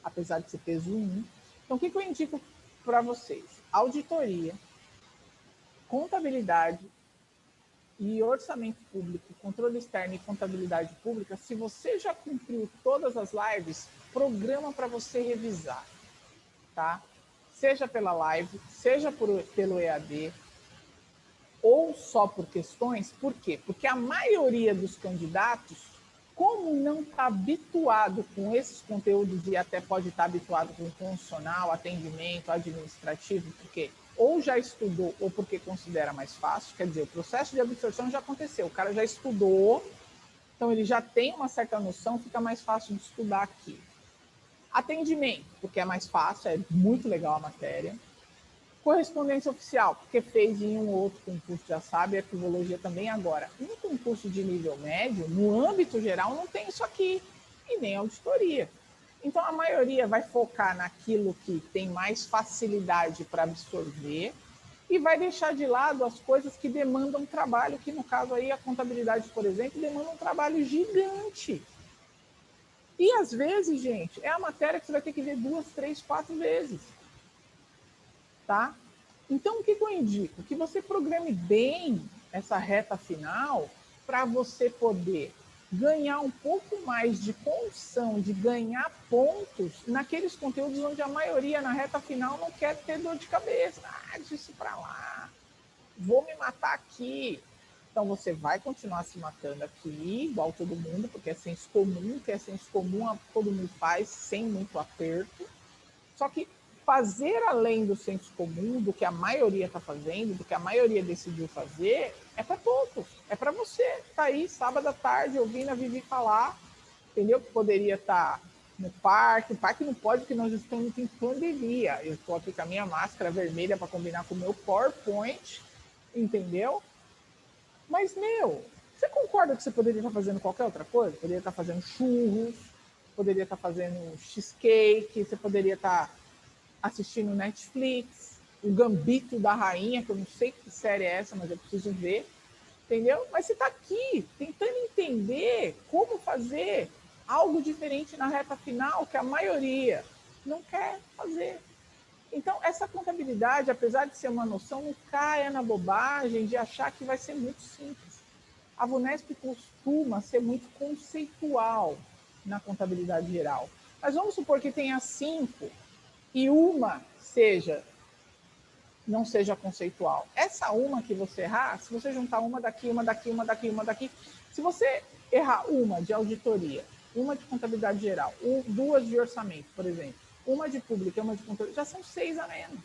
apesar de ser peso 1. Então, o que eu indico para vocês? Auditoria, contabilidade e orçamento público, controle externo e contabilidade pública. Se você já cumpriu todas as lives, programa para você revisar, tá? Seja pela live, seja pelo EAD, ou só por questões. Por quê? Porque a maioria dos candidatos, como não está habituado com esses conteúdos e até pode estar habituado com funcional, atendimento, administrativo, porque ou já estudou ou porque considera mais fácil, quer dizer, o processo de absorção já aconteceu, o cara já estudou, então ele já tem uma certa noção, fica mais fácil de estudar aqui. Atendimento, porque é mais fácil, é muito legal a matéria. Correspondência oficial, porque fez em um outro concurso, já sabe, arquivologia também agora. Um concurso de nível médio, no âmbito geral, não tem isso aqui, e nem auditoria. Então, a maioria vai focar naquilo que tem mais facilidade para absorver e vai deixar de lado as coisas que demandam trabalho, que no caso aí a contabilidade, por exemplo, demanda um trabalho gigante. E às vezes, gente, é a matéria que você vai ter que ver 2, 3, 4 vezes. Tá? Então, o que eu indico? Que você programe bem essa reta final para você poder ganhar um pouco mais de condição de ganhar pontos naqueles conteúdos onde a maioria na reta final não quer ter dor de cabeça. Ah, deixa isso para lá. Vou me matar aqui. Então, você vai continuar se matando aqui, igual todo mundo, porque é senso comum, que é senso comum, todo mundo faz, sem muito aperto. Só que fazer além do senso comum, do que a maioria está fazendo, do que a maioria decidiu fazer, é para poucos. É para você. Está aí, sábado à tarde, ouvindo a Vivi falar, entendeu? Que poderia estar no parque. O parque não pode, porque nós estamos em pandemia. Eu estou aqui com a minha máscara vermelha para combinar com o meu PowerPoint, entendeu? Mas, meu, você concorda que você poderia estar fazendo qualquer outra coisa? Poderia estar fazendo churros, poderia estar fazendo cheesecake, você poderia estar assistindo Netflix, o Gambito da Rainha, que eu não sei que série é essa, mas eu preciso ver, entendeu? Mas você está aqui tentando entender como fazer algo diferente na reta final que a maioria não quer fazer. Então, essa contabilidade, apesar de ser uma noção, não caia na bobagem de achar que vai ser muito simples. A VUNESP costuma ser muito conceitual na contabilidade geral. Mas vamos supor que tenha 5 e uma não seja conceitual. Essa uma que você errar, se você juntar uma daqui, uma daqui, uma daqui, uma daqui, se você errar uma de auditoria, uma de contabilidade geral, 2 de orçamento, por exemplo, uma de pública, uma de controle, já são 6 a menos.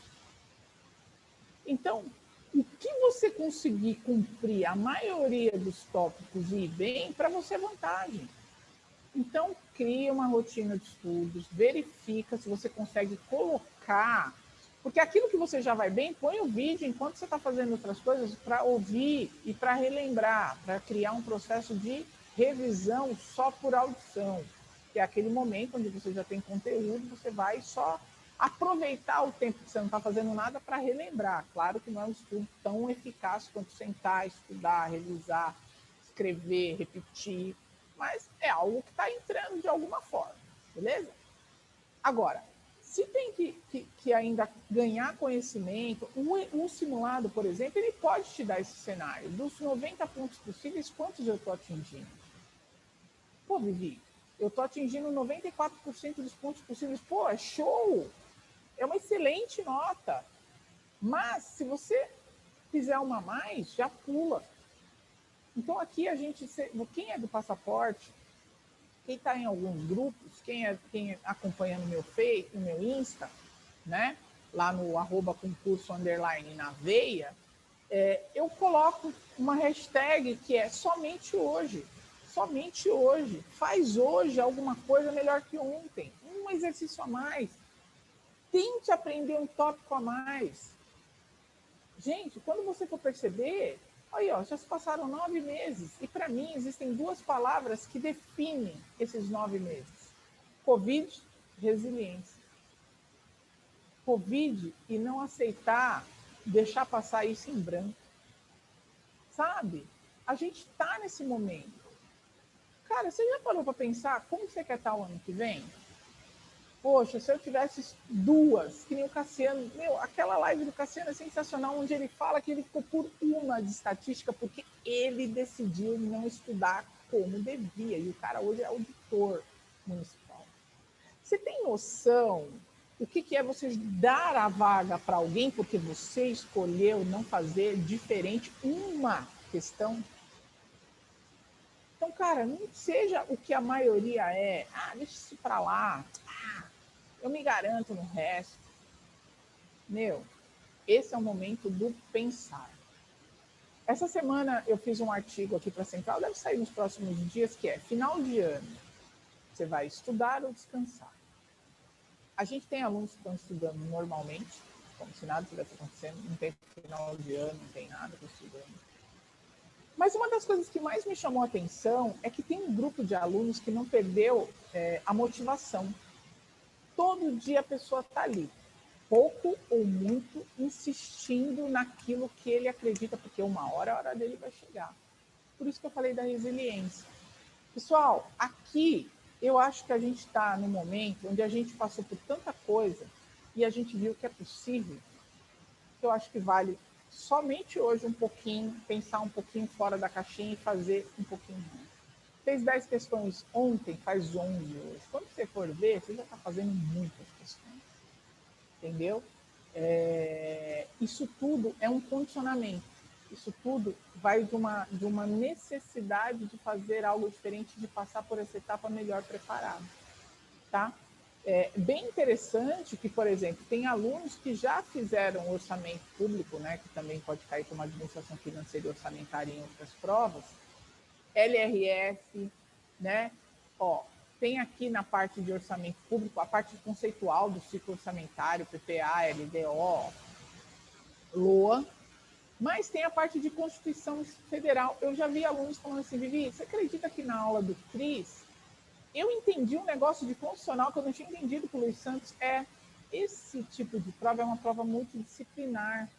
Então, o que você conseguir cumprir a maioria dos tópicos e ir bem, para você é vantagem. Então, cria uma rotina de estudos, verifica se você consegue colocar, porque aquilo que você já vai bem, põe o vídeo enquanto você está fazendo outras coisas para ouvir e para relembrar, para criar um processo de revisão só por audição, que é aquele momento onde você já tem conteúdo, você vai só aproveitar o tempo que você não está fazendo nada para relembrar. Claro que não é um estudo tão eficaz quanto sentar, estudar, revisar, escrever, repetir, mas é algo que está entrando de alguma forma, beleza? Agora, se tem que ainda ganhar conhecimento, um simulado, por exemplo, ele pode te dar esse cenário. Dos 90 pontos possíveis, quantos eu estou atingindo? Pô, Vivi, eu estou atingindo 94% dos pontos possíveis. Pô, é show! É uma excelente nota. Mas, se você fizer uma a mais, já pula. Então, aqui a gente, quem é do passaporte, quem está em alguns grupos, quem acompanha no meu Face, no meu Insta, né? Lá no @concurso na veia, eu coloco uma hashtag que é somente hoje. Somente hoje. Faz hoje alguma coisa melhor que ontem. Um exercício a mais. Tente aprender um tópico a mais. Gente, quando você for perceber, Aí, ó, já se passaram 9 meses. E para mim existem duas palavras que definem esses 9 meses: Covid, resiliência. Covid e não aceitar, deixar passar isso em branco. Sabe? A gente está nesse momento. Cara, você já parou para pensar como você quer estar o ano que vem? Poxa, se eu tivesse duas, que nem o Cassiano, meu, aquela live do Cassiano é sensacional, onde ele fala que ele ficou por uma de estatística porque ele decidiu não estudar como devia. E o cara hoje é auditor municipal. Você tem noção o que é você dar a vaga para alguém porque você escolheu não fazer diferente uma questão? Então, cara, não seja o que a maioria é. Ah, deixa isso para lá. Ah, eu me garanto no resto. Meu, esse é o momento do pensar. Essa semana eu fiz um artigo aqui para a Central, deve sair nos próximos dias, que é final de ano. Você vai estudar ou descansar? A gente tem alunos que estão estudando normalmente, como se nada estivesse acontecendo, não tem final de ano, não tem nada para estudando. Mas uma das coisas que mais me chamou a atenção é que tem um grupo de alunos que não perdeu a motivação. Todo dia a pessoa está ali, pouco ou muito, insistindo naquilo que ele acredita, porque uma hora a hora dele vai chegar. Por isso que eu falei da resiliência. Pessoal, aqui eu acho que a gente está no momento onde a gente passou por tanta coisa e a gente viu que é possível, que eu acho que vale somente hoje um pouquinho, pensar um pouquinho fora da caixinha e fazer um pouquinho mais. Fez 10 questões ontem, faz 11 hoje. Quando você for ver, você já está fazendo muitas questões. Entendeu? Isso tudo é um condicionamento. Isso tudo vai de uma necessidade de fazer algo diferente, de passar por essa etapa melhor preparado. Tá? É bem interessante que, por exemplo, tem alunos que já fizeram orçamento público, né, que também pode cair como administração financeira e orçamentária em outras provas, LRF, né? Ó, tem aqui na parte de orçamento público a parte conceitual do ciclo orçamentário, PPA, LDO, LOA, mas tem a parte de Constituição Federal. Eu já vi alunos falando assim, Vivi, você acredita que na aula do CRIS eu entendi um negócio de constitucional que eu não tinha entendido com o Luiz Santos? Esse tipo de prova é uma prova multidisciplinar.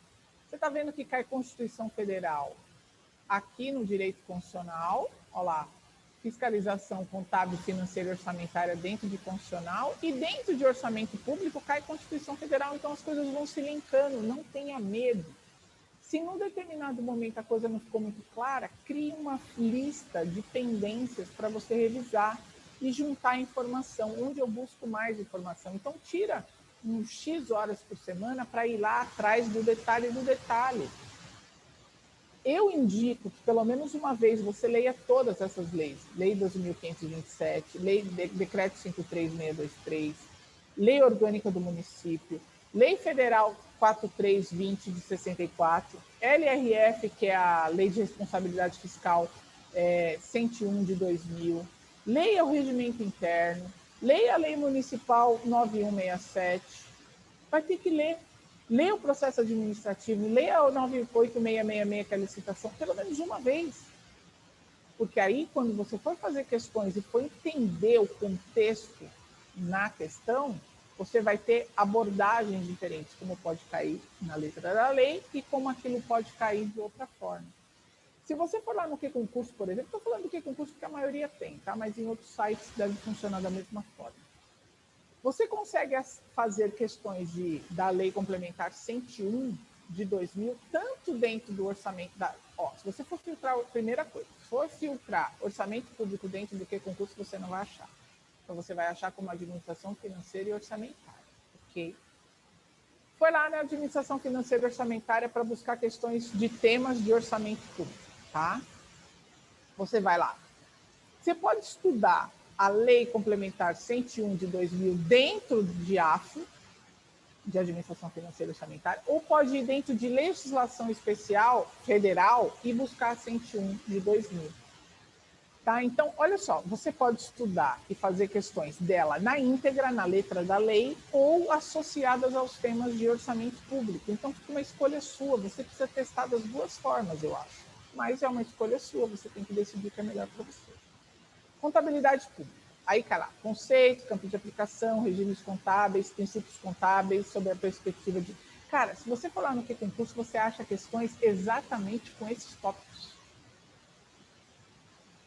Você está vendo que cai Constituição Federal aqui no direito constitucional, olha lá, fiscalização contábil, financeira e orçamentária dentro de constitucional, e dentro de orçamento público cai Constituição Federal, então as coisas vão se linkando, não tenha medo. Se num determinado momento a coisa não ficou muito clara, crie uma lista de pendências para você revisar e juntar informação, onde eu busco mais informação. Então tira uns X horas por semana para ir lá atrás do detalhe do detalhe. Eu indico que pelo menos uma vez você leia todas essas leis. Lei 12.527, Lei Decreto 53623, Lei Orgânica do Município, Lei Federal 4320 de 64, LRF, que é a Lei de Responsabilidade Fiscal 101 de 2000, leia o Regimento Interno, leia a Lei Municipal 9167, vai ter que ler. Leia o processo administrativo, leia o 98666, que é a licitação, pelo menos uma vez. Porque aí, quando você for fazer questões e for entender o contexto na questão, você vai ter abordagens diferentes, como pode cair na letra da lei e como aquilo pode cair de outra forma. Se você for lá no QConcurso, por exemplo, estou falando do QConcurso porque a maioria tem, tá? Mas em outros sites deve funcionar da mesma forma. Você consegue fazer questões da Lei Complementar 101 de 2000, tanto dentro do orçamento se você for filtrar, primeira coisa, se for filtrar orçamento público dentro do QConcurso, você não vai achar. Então, você vai achar como administração financeira e orçamentária, ok? Foi lá na administração financeira e orçamentária para buscar questões de temas de orçamento público, tá? Você vai lá. Você pode estudar a Lei Complementar 101 de 2000 dentro de AFO, de Administração Financeira e Orçamentária, ou pode ir dentro de legislação especial federal e buscar a 101 de 2000. Tá? Então, olha só, você pode estudar e fazer questões dela na íntegra, na letra da lei, ou associadas aos temas de orçamento público. Então, fica uma escolha sua, você precisa testar das duas formas, eu acho. mas é uma escolha sua, você tem que decidir o que é melhor para você. Contabilidade pública. Aí, cara, conceitos, campos de aplicação, regimes contábeis, princípios contábeis, sob a perspectiva de... Cara, se você for lá no QConcurso, você acha questões exatamente com esses tópicos.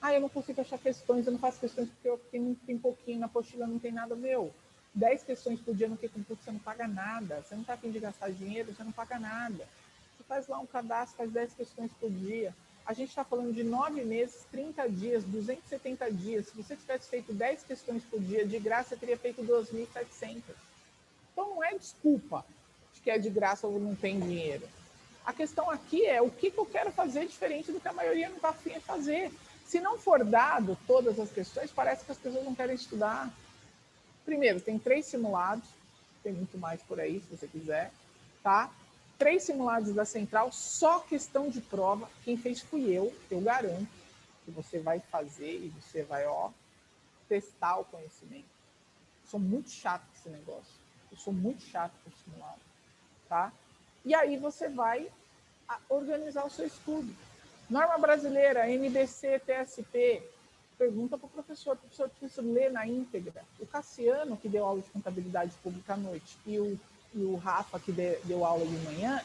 Ah, eu não consigo achar questões, eu não faço questões porque eu tenho pouquinho, na apostila não tem nada meu. 10 questões por dia no QConcurso, você não paga nada. Você não está a fim de gastar dinheiro, você não paga nada. Você faz lá um cadastro, faz 10 questões por dia. A gente está falando de 9 meses, 30 dias, 270 dias. Se você tivesse feito 10 questões por dia de graça, você teria feito 2.700. Então não é desculpa de que é de graça ou não tem dinheiro. A questão aqui é o que eu quero fazer diferente do que a maioria não está afim de fazer. Se não for dado todas as questões, parece que as pessoas não querem estudar. Primeiro, tem 3 simulados, tem muito mais por aí, se você quiser, tá? 3 simulados da Central, só questão de prova. Quem fez fui eu garanto que você vai fazer e você vai, testar o conhecimento. Eu sou muito chato com esse negócio. Eu sou muito chato com o simulado, tá? E aí você vai organizar o seu estudo. Norma brasileira, NBC, TSP, pergunta para o professor precisa ler na íntegra. O Cassiano, que deu aula de contabilidade pública à noite, e o Rafa, que deu aula de manhã,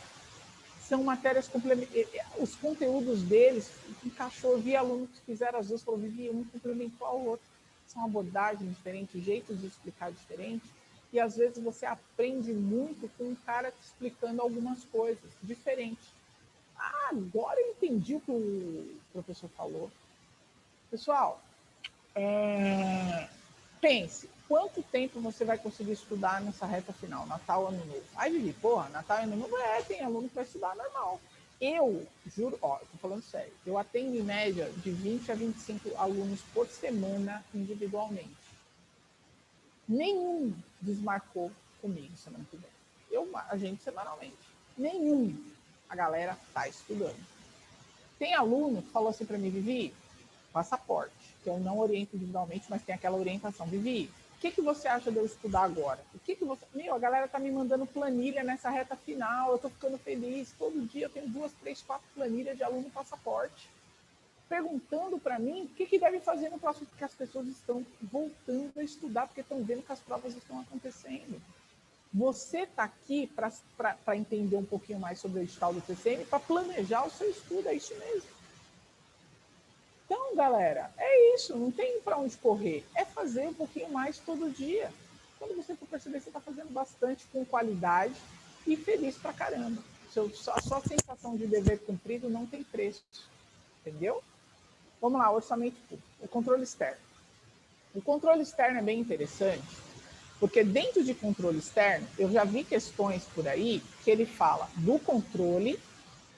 são matérias complementares. Os conteúdos deles encaixou. Eu vi alunos que fizeram as duas, falou, Vivi, um complementou ao outro. São abordagens diferentes, jeitos de explicar diferentes. E às vezes você aprende muito com um cara explicando algumas coisas diferentes. Agora eu entendi o que o professor falou. Pessoal, pense, quanto tempo você vai conseguir estudar nessa reta final, Natal, Ano Novo? Aí, Vivi, porra, Natal e Ano Novo, tem aluno que vai estudar normal. Eu, juro, tô falando sério, eu atendo em média de 20 a 25 alunos por semana individualmente. Nenhum desmarcou comigo semana que vem. Eu agendo semanalmente. Nenhum. A galera está estudando. Tem aluno que falou assim para mim, Vivi, passaporte, que eu não oriento individualmente, mas tem aquela orientação. Vivi, o que você acha de eu estudar agora? O que você... Meu, a galera tá me mandando planilha nessa reta final, eu tô ficando feliz. Todo dia eu tenho 2, 3, 4 planilhas de aluno passaporte. Perguntando para mim o que deve fazer no próximo, porque as pessoas estão voltando a estudar, porque estão vendo que as provas estão acontecendo. Você está aqui para entender um pouquinho mais sobre o edital do TCM, para planejar o seu estudo, é isso mesmo. Então, galera, é isso, não tem para onde correr, é fazer um pouquinho mais todo dia. Quando você for perceber, você está fazendo bastante com qualidade e feliz pra caramba. A sua sensação de dever cumprido não tem preço, entendeu? Vamos lá, orçamento público, o controle externo. O controle externo é bem interessante, porque dentro de controle externo, eu já vi questões por aí que ele fala do controle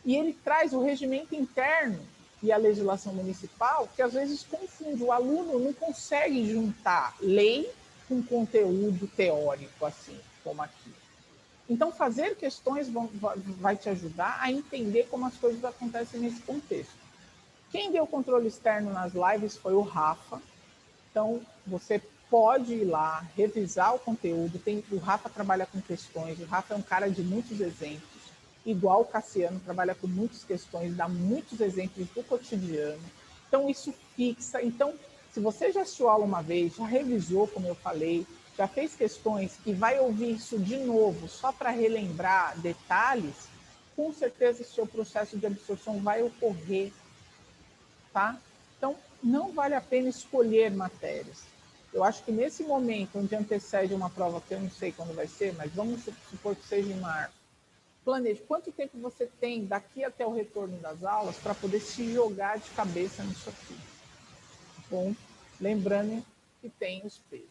e ele traz o regimento interno e a legislação municipal, que às vezes confunde. O aluno não consegue juntar lei com conteúdo teórico, assim, como aqui. Então, fazer questões vai te ajudar a entender como as coisas acontecem nesse contexto. Quem deu controle externo nas lives foi o Rafa. Então, você pode ir lá, revisar o conteúdo. O Rafa trabalha com questões, o Rafa é um cara de muitos exemplos. Igual o Cassiano, trabalha com muitas questões, dá muitos exemplos do cotidiano. Então, isso fixa. Então, se você já assistiu aula uma vez, já revisou, como eu falei, já fez questões e vai ouvir isso de novo, só para relembrar detalhes, com certeza o seu processo de absorção vai ocorrer, tá? Então, não vale a pena escolher matérias. Eu acho que nesse momento, onde antecede uma prova, que eu não sei quando vai ser, mas vamos supor que seja em março, planeje quanto tempo você tem daqui até o retorno das aulas para poder se jogar de cabeça nisso aqui. Bom, lembrando que tem os pesos.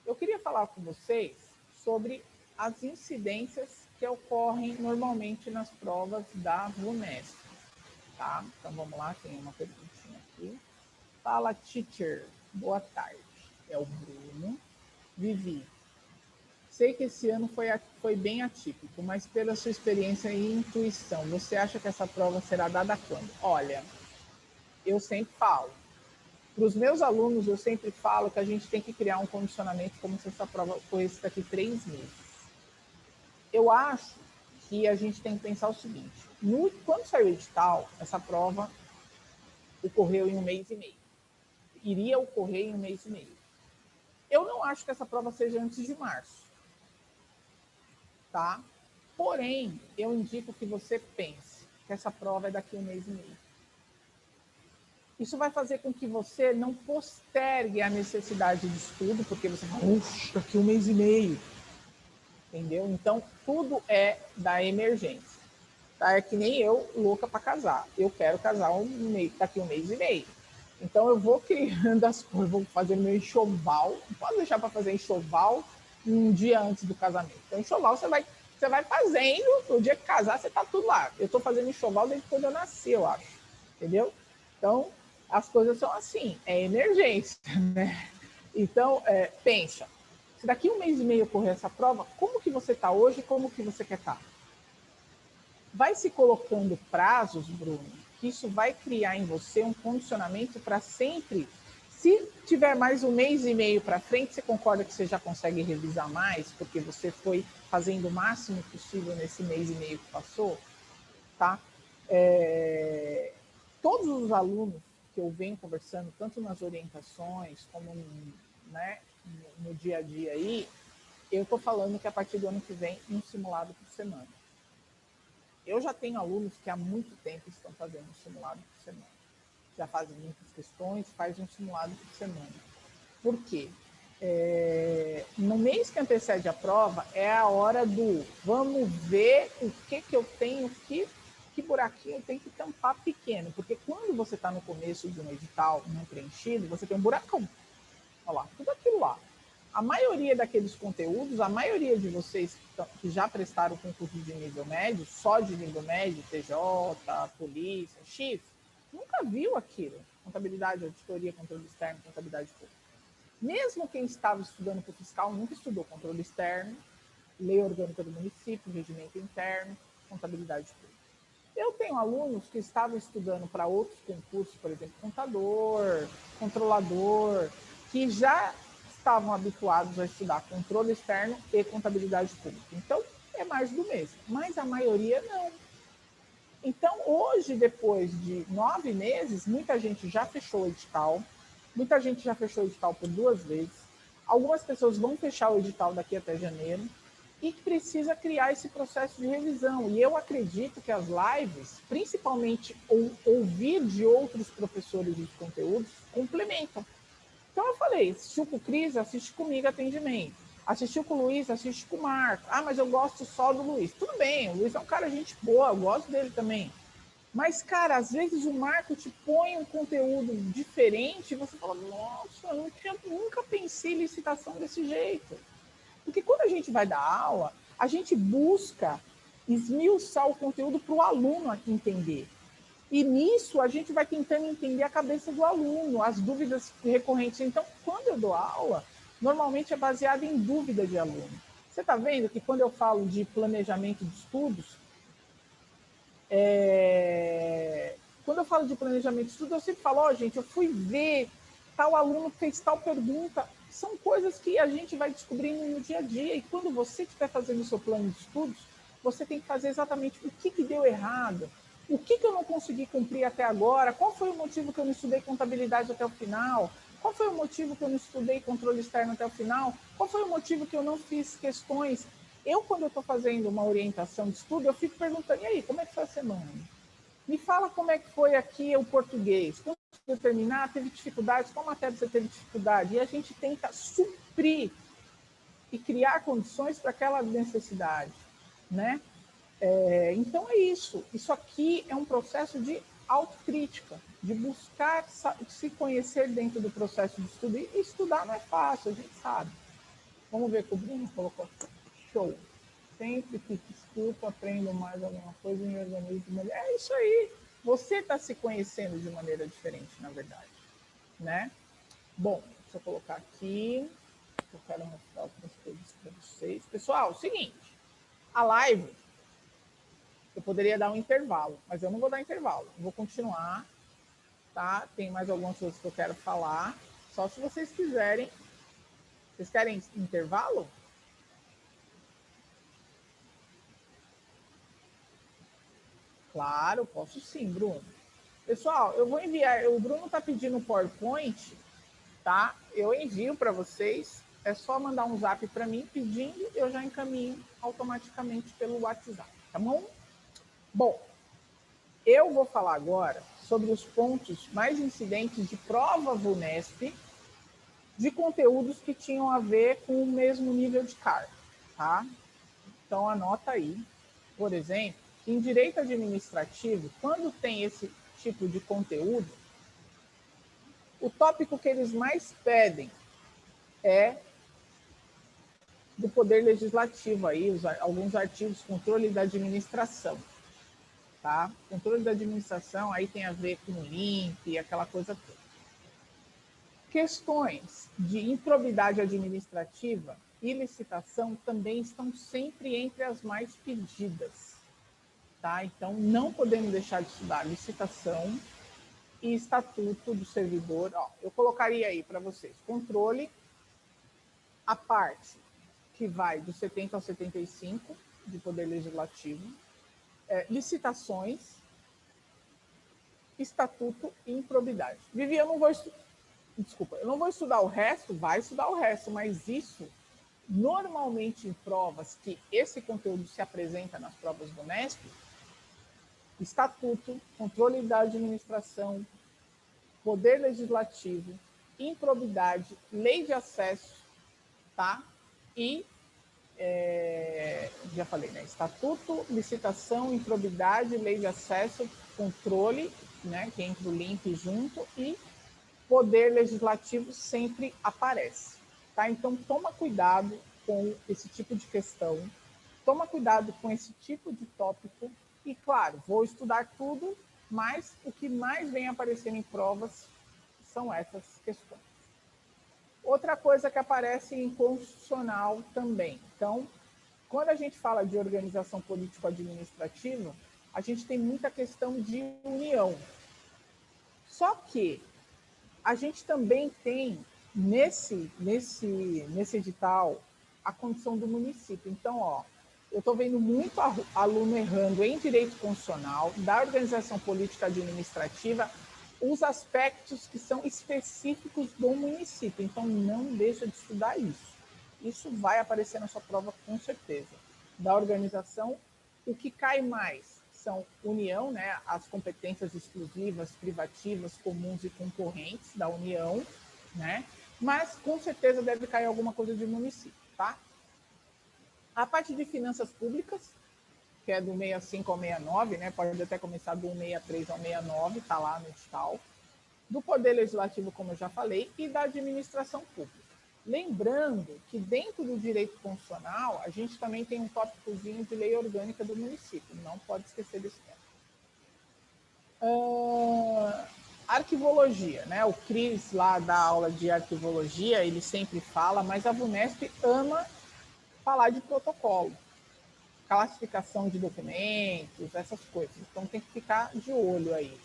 Eu queria falar com vocês sobre as incidências que ocorrem normalmente nas provas da VUNESP. Tá? Então vamos lá, tem uma perguntinha aqui. Fala, teacher. Boa tarde. É o Bruno. Vivi. Sei que esse ano foi bem atípico, mas pela sua experiência e intuição, você acha que essa prova será dada quando? Olha, eu sempre falo. Para os meus alunos, eu sempre falo que a gente tem que criar um condicionamento como se essa prova fosse daqui 3 meses. Eu acho que a gente tem que pensar o seguinte, quando saiu o edital, essa prova ocorreu em 1 mês e meio. Iria ocorrer em 1 mês e meio. Eu não acho que essa prova seja antes de março, tá? Porém, eu indico que você pense que essa prova é daqui a 1 mês e meio. Isso vai fazer com que você não postergue a necessidade de estudo, porque você fala, uxa, daqui a 1 mês e meio. Entendeu? Então, tudo é da emergência. Tá? É que nem eu, louca para casar. Eu quero casar daqui a 1 mês e meio. Então, eu vou criando as coisas, vou fazer meu enxoval. Não pode deixar para fazer enxoval um dia antes do casamento. Então, enxoval você vai fazendo, no dia que casar, você tá tudo lá. Eu estou fazendo enxoval desde quando eu nasci, eu acho. Entendeu? Então, as coisas são assim, é emergência, né? Então, pensa, se daqui a 1 mês e meio ocorrer essa prova, como que você está hoje e como que você quer estar? Vai se colocando prazos, Bruno, que isso vai criar em você um condicionamento para sempre. Se tiver mais 1 mês e meio para frente, você concorda que você já consegue revisar mais, porque você foi fazendo o máximo possível nesse 1 mês e meio que passou, tá? Todos os alunos que eu venho conversando, tanto nas orientações como né, no dia a dia aí, eu estou falando que a partir do ano que vem, um simulado por semana. Eu já tenho alunos que há muito tempo estão fazendo um simulado por semana. Já fazem muitas questões, fazem um simulado por semana. Por quê? No mês que antecede a prova, é a hora do vamos ver o que eu tenho que buraquinho eu tenho que tampar pequeno. Porque quando você está no começo de um edital não preenchido, você tem um buracão. Olha lá, tudo aquilo lá. A maioria daqueles conteúdos, a maioria de vocês que já prestaram concurso de nível médio, só de nível médio, TJ, polícia, chifre, nunca viu aquilo. Contabilidade, auditoria, controle externo, contabilidade pública. Mesmo quem estava estudando para o fiscal nunca estudou controle externo, lei orgânica do município, regimento interno, contabilidade pública. Eu tenho alunos que estavam estudando para outros concursos, por exemplo, contador, controlador, que já estavam habituados a estudar controle externo e contabilidade pública. Então, é mais do mesmo, mas a maioria não. Então, hoje, depois de 9 meses, muita gente já fechou o edital, muita gente já fechou o edital por 2 vezes, algumas pessoas vão fechar o edital daqui até janeiro, e que precisa criar esse processo de revisão. E eu acredito que as lives, principalmente ouvir de outros professores de conteúdos, complementam. Então eu falei, assistiu com o Cris, assiste comigo atendimento. Assistiu com o Luiz, assiste com o Marco. Ah, mas eu gosto só do Luiz. Tudo bem, o Luiz é um cara gente boa, eu gosto dele também. Mas, cara, às vezes o Marco te põe um conteúdo diferente e você fala, nossa, eu nunca pensei em licitação desse jeito. Porque quando a gente vai dar aula, a gente busca esmiuçar o conteúdo para o aluno aqui entender. E nisso a gente vai tentando entender a cabeça do aluno, as dúvidas recorrentes. Então, quando eu dou aula, normalmente é baseado em dúvida de aluno. Você está vendo que quando eu falo de planejamento de estudos, quando eu falo de planejamento de estudos, eu sempre falo, gente, eu fui ver, tal aluno fez tal pergunta. São coisas que a gente vai descobrindo no dia a dia. E quando você estiver fazendo o seu plano de estudos, você tem que fazer exatamente o que deu errado, o que eu não consegui cumprir até agora, qual foi o motivo que eu não estudei contabilidade até o final, qual foi o motivo que eu não estudei controle externo até o final, qual foi o motivo que eu não fiz questões. Quando eu estou fazendo uma orientação de estudo, eu fico perguntando, e aí, como é que foi a semana? Me fala como é que foi aqui o português. Quando você terminar, teve dificuldades? Qual matéria você teve dificuldade? E a gente tenta suprir e criar condições para aquela necessidade, né? Então é isso. Isso aqui é um processo de autocrítica, de buscar se conhecer dentro do processo de estudo. E estudar não é fácil, a gente sabe. Vamos ver o que o Bruno colocou. Show. Sempre que escuto, aprendo mais alguma coisa e me organizo de maneira. É isso aí. Você está se conhecendo de maneira diferente, na verdade, né? Bom, deixa eu colocar aqui. Eu quero mostrar outras coisas para vocês. Pessoal, seguinte. A live, eu poderia dar um intervalo, mas eu não vou dar intervalo. Eu vou continuar, tá? Tem mais algumas coisas que eu quero falar. Só se vocês quiserem. Vocês querem intervalo? Claro, posso sim, Bruno. Pessoal, eu vou enviar, o Bruno está pedindo o PowerPoint, tá? Eu envio para vocês, é só mandar um zap para mim pedindo, eu já encaminho automaticamente pelo WhatsApp, tá bom? Bom, eu vou falar agora sobre os pontos mais incidentes de prova VUNESP de conteúdos que tinham a ver com o mesmo nível de carga, tá? Então, anota aí, por exemplo, que em direito administrativo, quando tem esse tipo de conteúdo, o tópico que eles mais pedem é do Poder Legislativo, aí, alguns artigos, controle da administração. Tá? Controle da administração aí tem a ver com o LIMP, aquela coisa toda. Questões de improbidade administrativa e licitação também estão sempre entre as mais pedidas. Tá? Então, não podemos deixar de estudar licitação e estatuto do servidor. Ó, eu colocaria aí para vocês, controle, a parte que vai do 70 ao 75 de Poder Legislativo, licitações, estatuto e improbidade. Vivi, eu não vou estudar o resto, vai estudar o resto, mas isso, normalmente em provas que esse conteúdo se apresenta nas provas do MESP, estatuto, controle da administração, poder legislativo, improbidade, lei de acesso, tá? E, já falei, né? Estatuto, licitação, improbidade, lei de acesso, controle, né? Que entra o LIMP junto, e poder legislativo sempre aparece, tá? Então, toma cuidado com esse tipo de questão, toma cuidado com esse tipo de tópico, e, claro, vou estudar tudo, mas o que mais vem aparecendo em provas são essas questões. Outra coisa que aparece em constitucional também. Então, quando a gente fala de organização político-administrativa, a gente tem muita questão de união. Só que a gente também tem nesse edital a condição do município. Então, ó, eu estou vendo muito aluno errando em direito constitucional, da organização política administrativa, os aspectos que são específicos do município. Então, não deixa de estudar isso. Isso vai aparecer na sua prova com certeza. Da organização, o que cai mais são União, né, as competências exclusivas, privativas, comuns e concorrentes da União, né? Mas com certeza deve cair alguma coisa de município, tá? A parte de finanças públicas, que é do 65 ao 69, né? Pode até começar do 63 ao 69, tá lá no edital. Do Poder Legislativo, como eu já falei, e da administração pública. Lembrando que dentro do direito constitucional, a gente também tem um tópicozinho de lei orgânica do município, não pode esquecer desse tema. Arquivologia, né? O Cris lá da aula de arquivologia, ele sempre fala, mas a VUNESP ama falar de protocolo, classificação de documentos, essas coisas. Então tem que ficar de olho aí.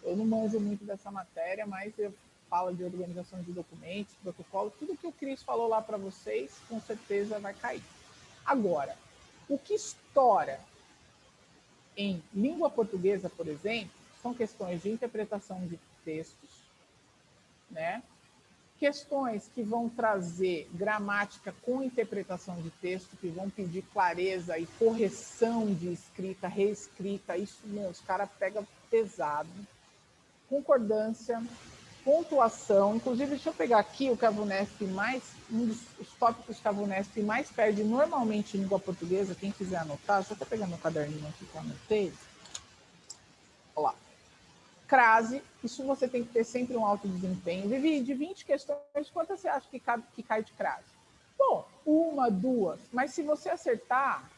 Eu não manjo muito dessa matéria, mas eu falo de organização de documentos, protocolo, tudo que o Cris falou lá para vocês, com certeza vai cair. Agora, o que estoura em língua portuguesa, por exemplo, são questões de interpretação de textos, né? Questões que vão trazer gramática com interpretação de texto, que vão pedir clareza e correção de escrita, reescrita, isso, meu, os caras pegam pesado. Concordância, pontuação, inclusive, deixa eu pegar aqui o que a VUNESP mais, um dos tópicos que a VUNESP mais pede normalmente em língua portuguesa, quem quiser anotar, deixa eu até pegar meu caderninho aqui que eu anotei. Olha lá. Crase, isso você tem que ter sempre um alto desempenho. Vivi, de 20 questões, quantas você acha que cai de crase? Bom, uma, duas, mas se você acertar,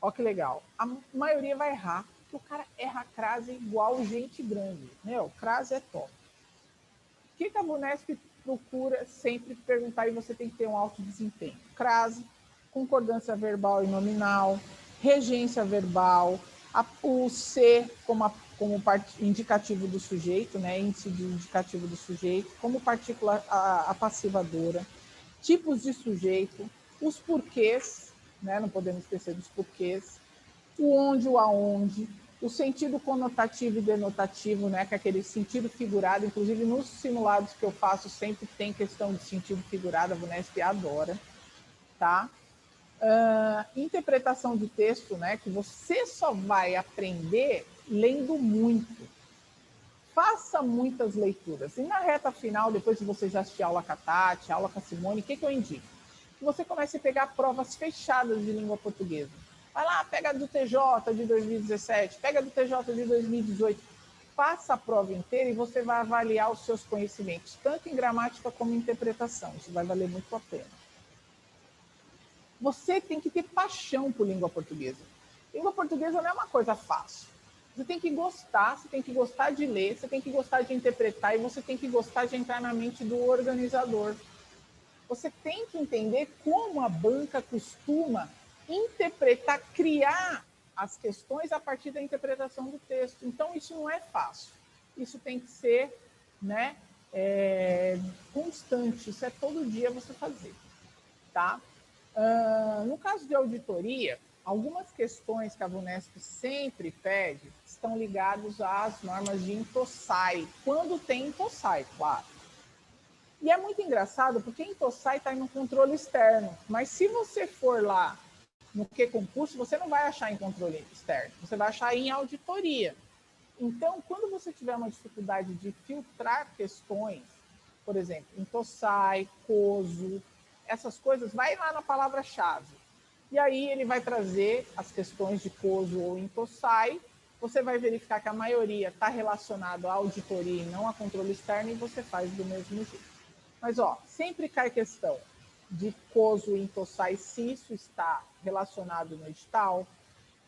ó que legal, a maioria vai errar, porque o cara erra crase igual gente grande. Meu, crase é top. O que a VUNESP procura sempre perguntar, e você tem que ter um alto desempenho? Crase, concordância verbal e nominal, regência verbal, o C como indicativo do sujeito, né, índice de indicativo do sujeito, como partícula apassivadora, tipos de sujeito, os porquês, né, não podemos esquecer dos porquês, o onde, o aonde, o sentido conotativo e denotativo, né, que é aquele sentido figurado, inclusive nos simulados que eu faço sempre tem questão de sentido figurado, a VUNESP adora, tá? Interpretação de texto, né, que você só vai aprender lendo muito. Faça muitas leituras. E na reta final, depois que você já assistir a aula com a Tati, a aula com a Simone, o que eu indico? Que você comece a pegar provas fechadas de língua portuguesa. Vai lá, pega do TJ de 2017, pega do TJ de 2018. Faça a prova inteira e você vai avaliar os seus conhecimentos, tanto em gramática como em interpretação. Isso vai valer muito a pena. Você tem que ter paixão por língua portuguesa. Língua portuguesa não é uma coisa fácil. Você tem que gostar de ler, você tem que gostar de interpretar e você tem que gostar de entrar na mente do organizador. Você tem que entender como a banca costuma interpretar, criar as questões a partir da interpretação do texto. Então, isso não é fácil. Isso tem que ser, né, constante. Isso é todo dia você fazer, tá? No caso de auditoria, algumas questões que a VUNESP sempre pede estão ligadas às normas de INTOSAI, quando tem INTOSAI, claro. E é muito engraçado, porque INTOSAI está em um controle externo, mas se você for lá no que concurso, você não vai achar em controle externo, você vai achar em auditoria. Então, quando você tiver uma dificuldade de filtrar questões, por exemplo, INTOSAI, COSO, essas coisas, vai lá na palavra-chave. E aí ele vai trazer as questões de COSO ou INTOSAI, você vai verificar que a maioria está relacionada à auditoria e não a controle externo, e você faz do mesmo jeito. Mas, ó, sempre cai questão de COSO e INTOSAI, se isso está relacionado no edital,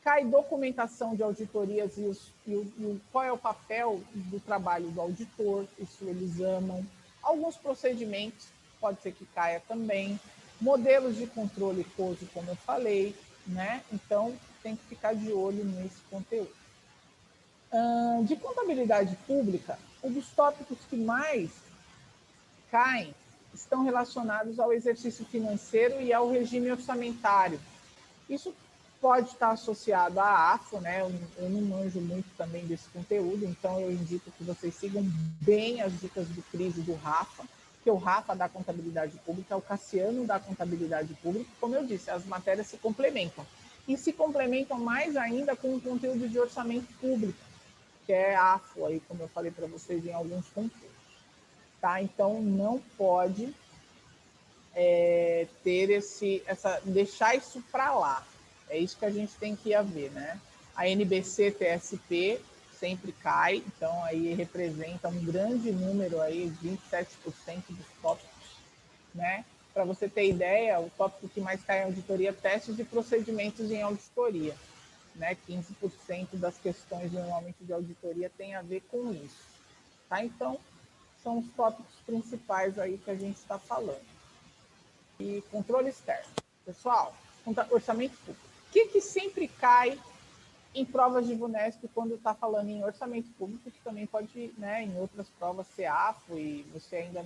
cai documentação de auditorias e qual é o papel do trabalho do auditor, isso eles amam. Alguns procedimentos, pode ser que caia também. Modelos de controle COSO, como eu falei, né? Então, tem que ficar de olho nesse conteúdo. De contabilidade pública, um dos tópicos que mais caem estão relacionados ao exercício financeiro e ao regime orçamentário. Isso pode estar associado à AFO, né? Eu não manjo muito também desse conteúdo, então eu indico que vocês sigam bem as dicas do Cris e do Rafa, que o Rafa da contabilidade pública, o Cassiano da contabilidade pública, como eu disse, as matérias se complementam. E se complementam mais ainda com o conteúdo de orçamento público, que é AFO, aí, como eu falei para vocês em alguns concursos. Tá? Então, não pode ter deixar isso para lá. É isso que a gente tem que ir a ver, né? A NBC TSP sempre cai, então aí representa um grande número aí, 27% dos tópicos, né? Para você ter ideia, o tópico que mais cai em auditoria é testes de procedimentos em auditoria, né? 15% das questões normalmente de auditoria tem a ver com isso, tá? Então, são os tópicos principais aí que a gente está falando. E controle externo. Pessoal, orçamento público. O que sempre cai em provas de VUNESP quando está falando em orçamento público, que também pode, né, em outras provas ser AFO e você ainda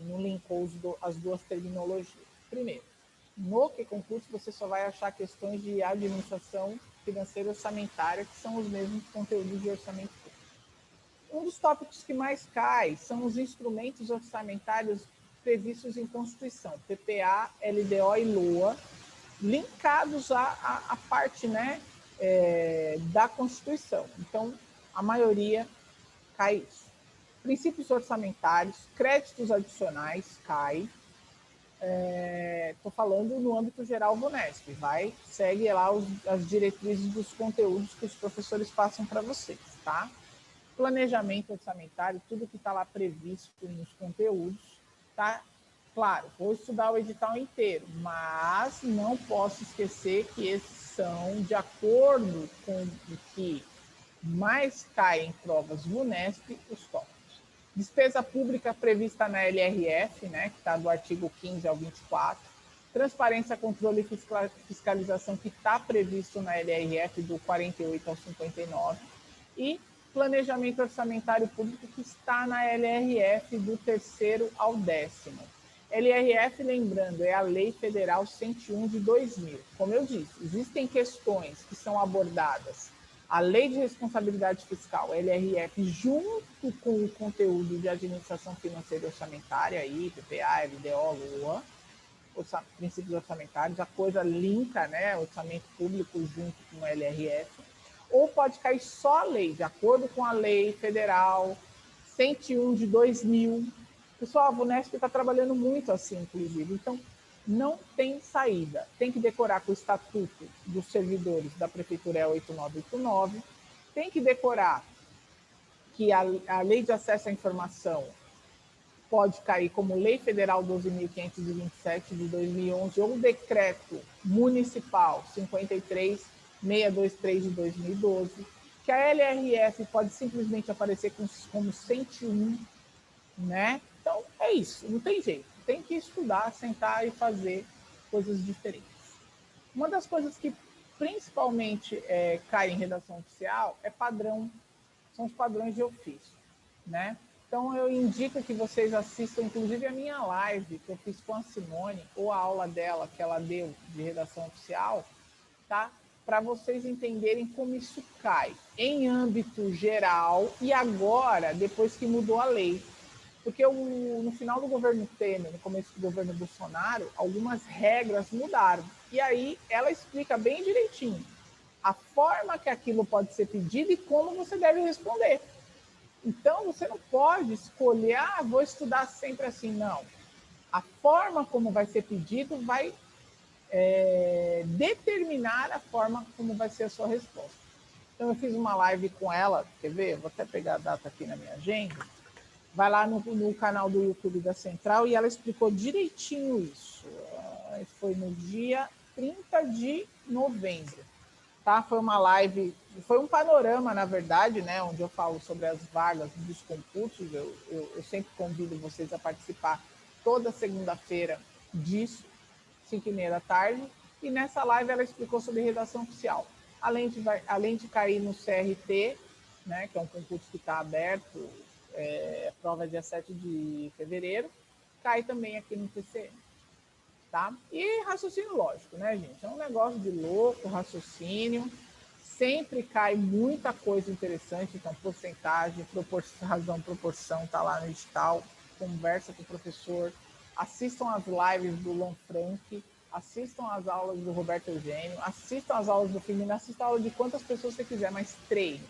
não linkou as duas terminologias. Primeiro, no que concurso você só vai achar questões de administração financeira e orçamentária, que são os mesmos conteúdos de orçamento público. Um dos tópicos que mais cai são os instrumentos orçamentários previstos em Constituição, PPA, LDO e LOA, linkados à parte, né, da Constituição. Então, a maioria cai isso. Princípios orçamentários, créditos adicionais, cai. Estou falando no âmbito geral VUNESP, segue lá as diretrizes dos conteúdos que os professores passam para vocês, tá? Planejamento orçamentário, tudo que está lá previsto nos conteúdos, tá? Claro, vou estudar o edital inteiro, mas não posso esquecer que esses são de acordo com o que mais cai em provas VUNESP, os tópicos. Despesa pública prevista na LRF, né, que está do artigo 15 ao 24. Transparência, controle e fiscalização, que está previsto na LRF do 48 ao 59. E planejamento orçamentário público, que está na LRF do 3º ao 10º. LRF, lembrando, é a Lei Federal 101 de 2000. Como eu disse, existem questões que são abordadas. A Lei de Responsabilidade Fiscal, LRF, junto com o conteúdo de administração financeira e orçamentária, aí, PPA, LDO, LUA, princípios orçamentários, a coisa linka, né, orçamento público junto com o LRF, ou pode cair só a lei, de acordo com a Lei Federal 101 de 2000. Pessoal, a VUNESP está trabalhando muito assim, inclusive. Então, não tem saída. Tem que decorar com o Estatuto dos Servidores da Prefeitura é 8989. Tem que decorar que a Lei de Acesso à Informação pode cair como Lei Federal 12.527 de 2011 ou Decreto Municipal 53623 de 2012, que a LRF pode simplesmente aparecer como 101, né? Então, é isso, não tem jeito. Tem que estudar, sentar e fazer coisas diferentes. Uma das coisas que principalmente cai em redação oficial é padrão, são os padrões de ofício, né? Então, eu indico que vocês assistam, inclusive, a minha live que eu fiz com a Simone, ou a aula dela que ela deu de redação oficial, tá? Para vocês entenderem como isso cai em âmbito geral e agora, depois que mudou a lei. Porque no final do governo Temer, no começo do governo Bolsonaro, algumas regras mudaram. E aí ela explica bem direitinho a forma que aquilo pode ser pedido e como você deve responder. Então, você não pode escolher, vou estudar sempre assim, não. A forma como vai ser pedido vai determinar a forma como vai ser a sua resposta. Então, eu fiz uma live com ela, quer ver? Vou até pegar a data aqui na minha agenda. Vai lá no canal do YouTube da Central e ela explicou direitinho isso. Foi no dia 30 de novembro. Tá? Foi uma live, foi um panorama, na verdade, né, onde eu falo sobre as vagas dos concursos. Eu sempre convido vocês a participar toda segunda-feira disso, 5h30 da tarde. E nessa live ela explicou sobre redação oficial. Além de cair no CRT, né, que é um concurso que está aberto, prova dia 7 de fevereiro, cai também aqui no TCM. Tá? E raciocínio lógico, né, gente? É um negócio de louco, raciocínio. Sempre cai muita coisa interessante, então porcentagem, razão, proporção, tá lá no edital. Conversa com o professor, assistam as lives do Lanfranc, assistam as aulas do Roberto Eugênio, assistam as aulas do Firmino, assistam a aula de quantas pessoas você quiser, mas treine.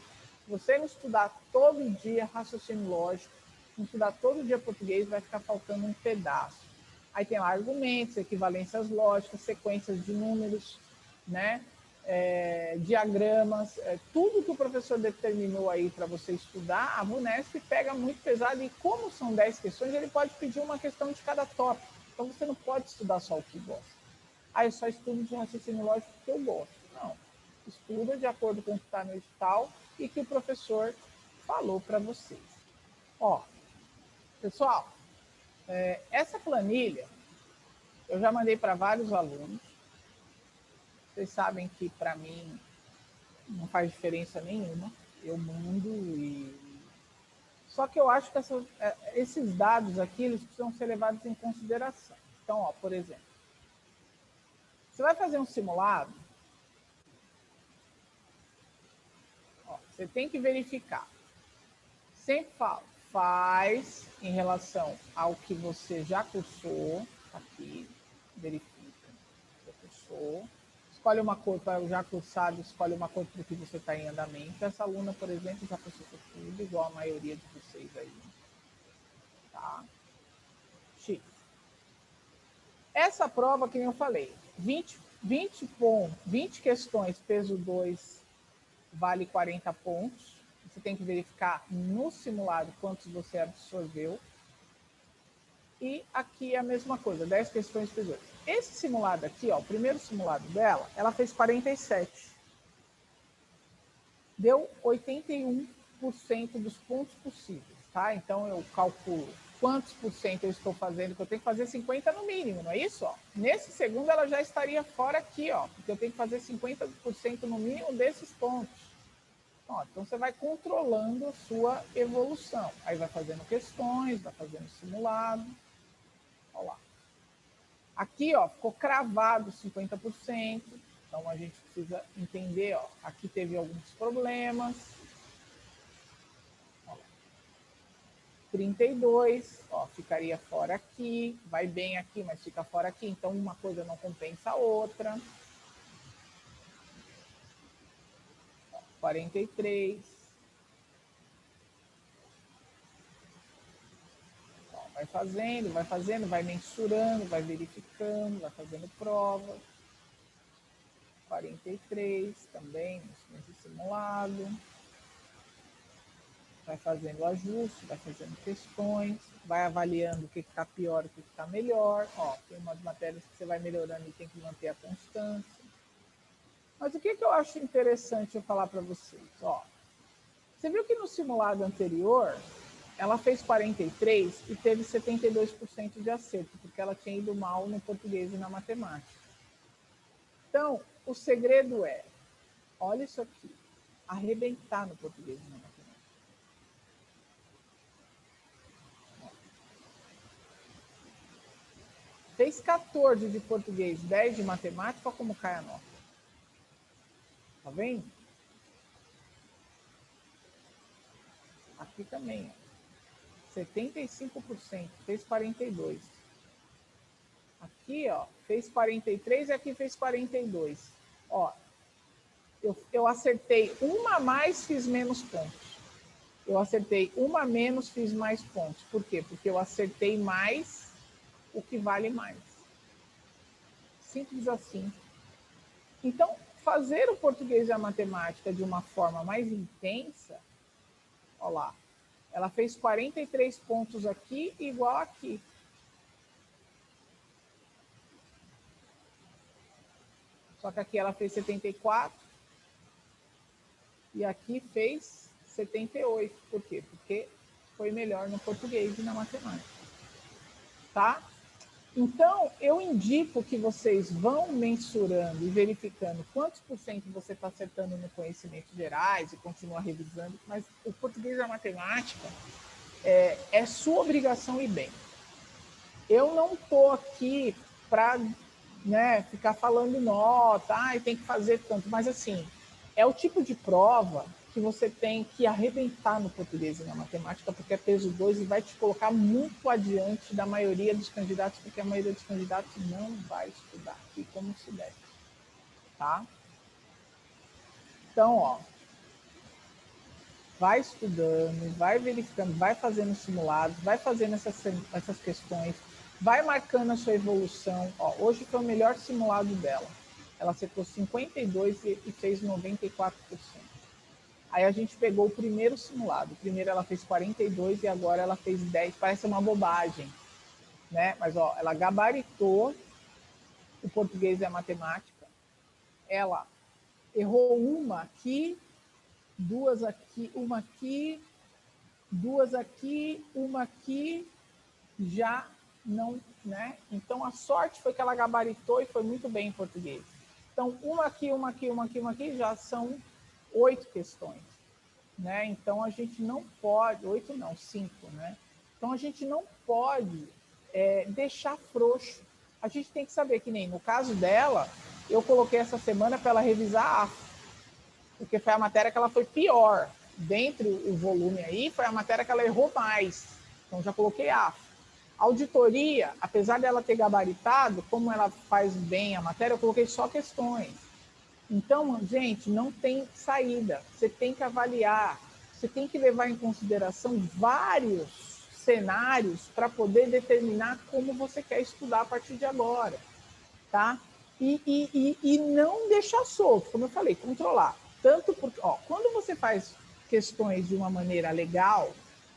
Se você não estudar todo dia raciocínio lógico, não estudar todo dia português, vai ficar faltando um pedaço. Aí tem lá argumentos, equivalências lógicas, sequências de números, né? Diagramas, tudo que o professor determinou aí para você estudar, a VUNESP pega muito pesado e como são 10 questões, ele pode pedir uma questão de cada tópico. Então você não pode estudar só o que gosta. Eu só estudo de raciocínio lógico que eu gosto. Não. Estuda de acordo com o que está no edital e que o professor falou para vocês. Ó, pessoal, essa planilha eu já mandei para vários alunos. Vocês sabem que para mim não faz diferença nenhuma. Eu mando e... Só que eu acho que esses dados aqui eles precisam ser levados em consideração. Então, ó, por exemplo, você vai fazer um simulado, ó, você tem que verificar. Sempre falo, faz em relação ao que você já cursou, aqui, verifica, você cursou, escolhe uma cor para o já cursado, escolhe uma cor para o que você está em andamento. Essa aluna, por exemplo, já cursou tudo, igual a maioria de vocês aí. Tá? X. Essa prova, que eu falei, 20 questões, peso 2, vale 40 pontos. Você tem que verificar no simulado quantos você absorveu. E aqui é a mesma coisa, 10 questões, peso 2. Esse simulado aqui, ó, o primeiro simulado dela, ela fez 47. Deu 81% dos pontos possíveis, tá? Então, eu calculo quantos por cento eu estou fazendo, que eu tenho que fazer 50 no mínimo, não é isso? Ó? Nesse segundo, ela já estaria fora aqui, ó, porque eu tenho que fazer 50% no mínimo desses pontos. Ó, então, você vai controlando a sua evolução. Aí vai fazendo questões, vai fazendo simulado. Olha lá. Aqui, ó, ficou cravado 50%. Então, a gente precisa entender, ó, aqui teve alguns problemas. 32, ó, ficaria fora aqui, vai bem aqui, mas fica fora aqui, então uma coisa não compensa a outra. 43. Ó, vai fazendo, vai mensurando, vai verificando, vai fazendo prova. 43 também, nesse simulado. Vai fazendo ajuste, vai fazendo questões, vai avaliando o que está pior, o que está melhor. Ó, tem umas matérias que você vai melhorando e tem que manter a constância. Mas o que eu acho interessante eu falar para vocês? Ó, você viu que no simulado anterior, ela fez 43 e teve 72% de acerto, porque ela tinha ido mal no português e na matemática. Então, o segredo é, olha isso aqui, arrebentar no português e na matemática. Fez 14 de português, 10 de matemática, olha como cai a nota. Tá vendo? Aqui também, ó. 75%, fez 42. Aqui, ó, fez 43 e aqui fez 42. Ó, eu acertei uma a mais, fiz menos pontos. Eu acertei uma a menos, fiz mais pontos. Por quê? Porque eu acertei mais o que vale mais. Simples assim. Então, fazer o português e a matemática de uma forma mais intensa, olha lá, ela fez 43 pontos aqui, igual aqui. Só que aqui ela fez 74 e aqui fez 78. Por quê? Porque foi melhor no português e na matemática. Tá? Então, eu indico que vocês vão mensurando e verificando quantos por cento você está acertando no conhecimentos gerais e continua revisando, mas o português e a matemática é sua obrigação ir bem. Eu não estou aqui para ficar falando nota, tem que fazer tanto, mas assim, é o tipo de prova que você tem que arrebentar no português e na matemática, porque é peso 2 e vai te colocar muito adiante da maioria dos candidatos, porque a maioria dos candidatos não vai estudar aqui como se deve, tá? Então, ó, vai estudando, vai verificando, vai fazendo simulados, vai fazendo essas questões, vai marcando a sua evolução. Ó, hoje foi o melhor simulado dela. Ela acertou 52 e fez 94%. Aí a gente pegou o primeiro simulado. Primeiro ela fez 42 e agora ela fez 10. Parece uma bobagem, né? Mas ó, ela gabaritou o português e a matemática. Ela errou uma aqui, duas aqui, uma aqui, duas aqui, uma aqui, já não, né? Então a sorte foi que ela gabaritou e foi muito bem em português. Então, uma aqui, uma aqui, uma aqui, uma aqui, já são 8 questões, né? Então a gente não pode, 8 não, 5, né? Então a gente não pode deixar frouxo. A gente tem que saber que nem no caso dela, eu coloquei essa semana para ela revisar a AF, porque foi a matéria que ela foi pior. Dentre o volume aí, foi a matéria que ela errou mais. Então já coloquei AF. Auditoria, apesar dela ter gabaritado, como ela faz bem a matéria, eu coloquei só questões. Então, gente, não tem saída. Você tem que avaliar, você tem que levar em consideração vários cenários para poder determinar como você quer estudar a partir de agora, tá? E não deixar solto, como eu falei, controlar. Tanto porque, ó, quando você faz questões de uma maneira legal,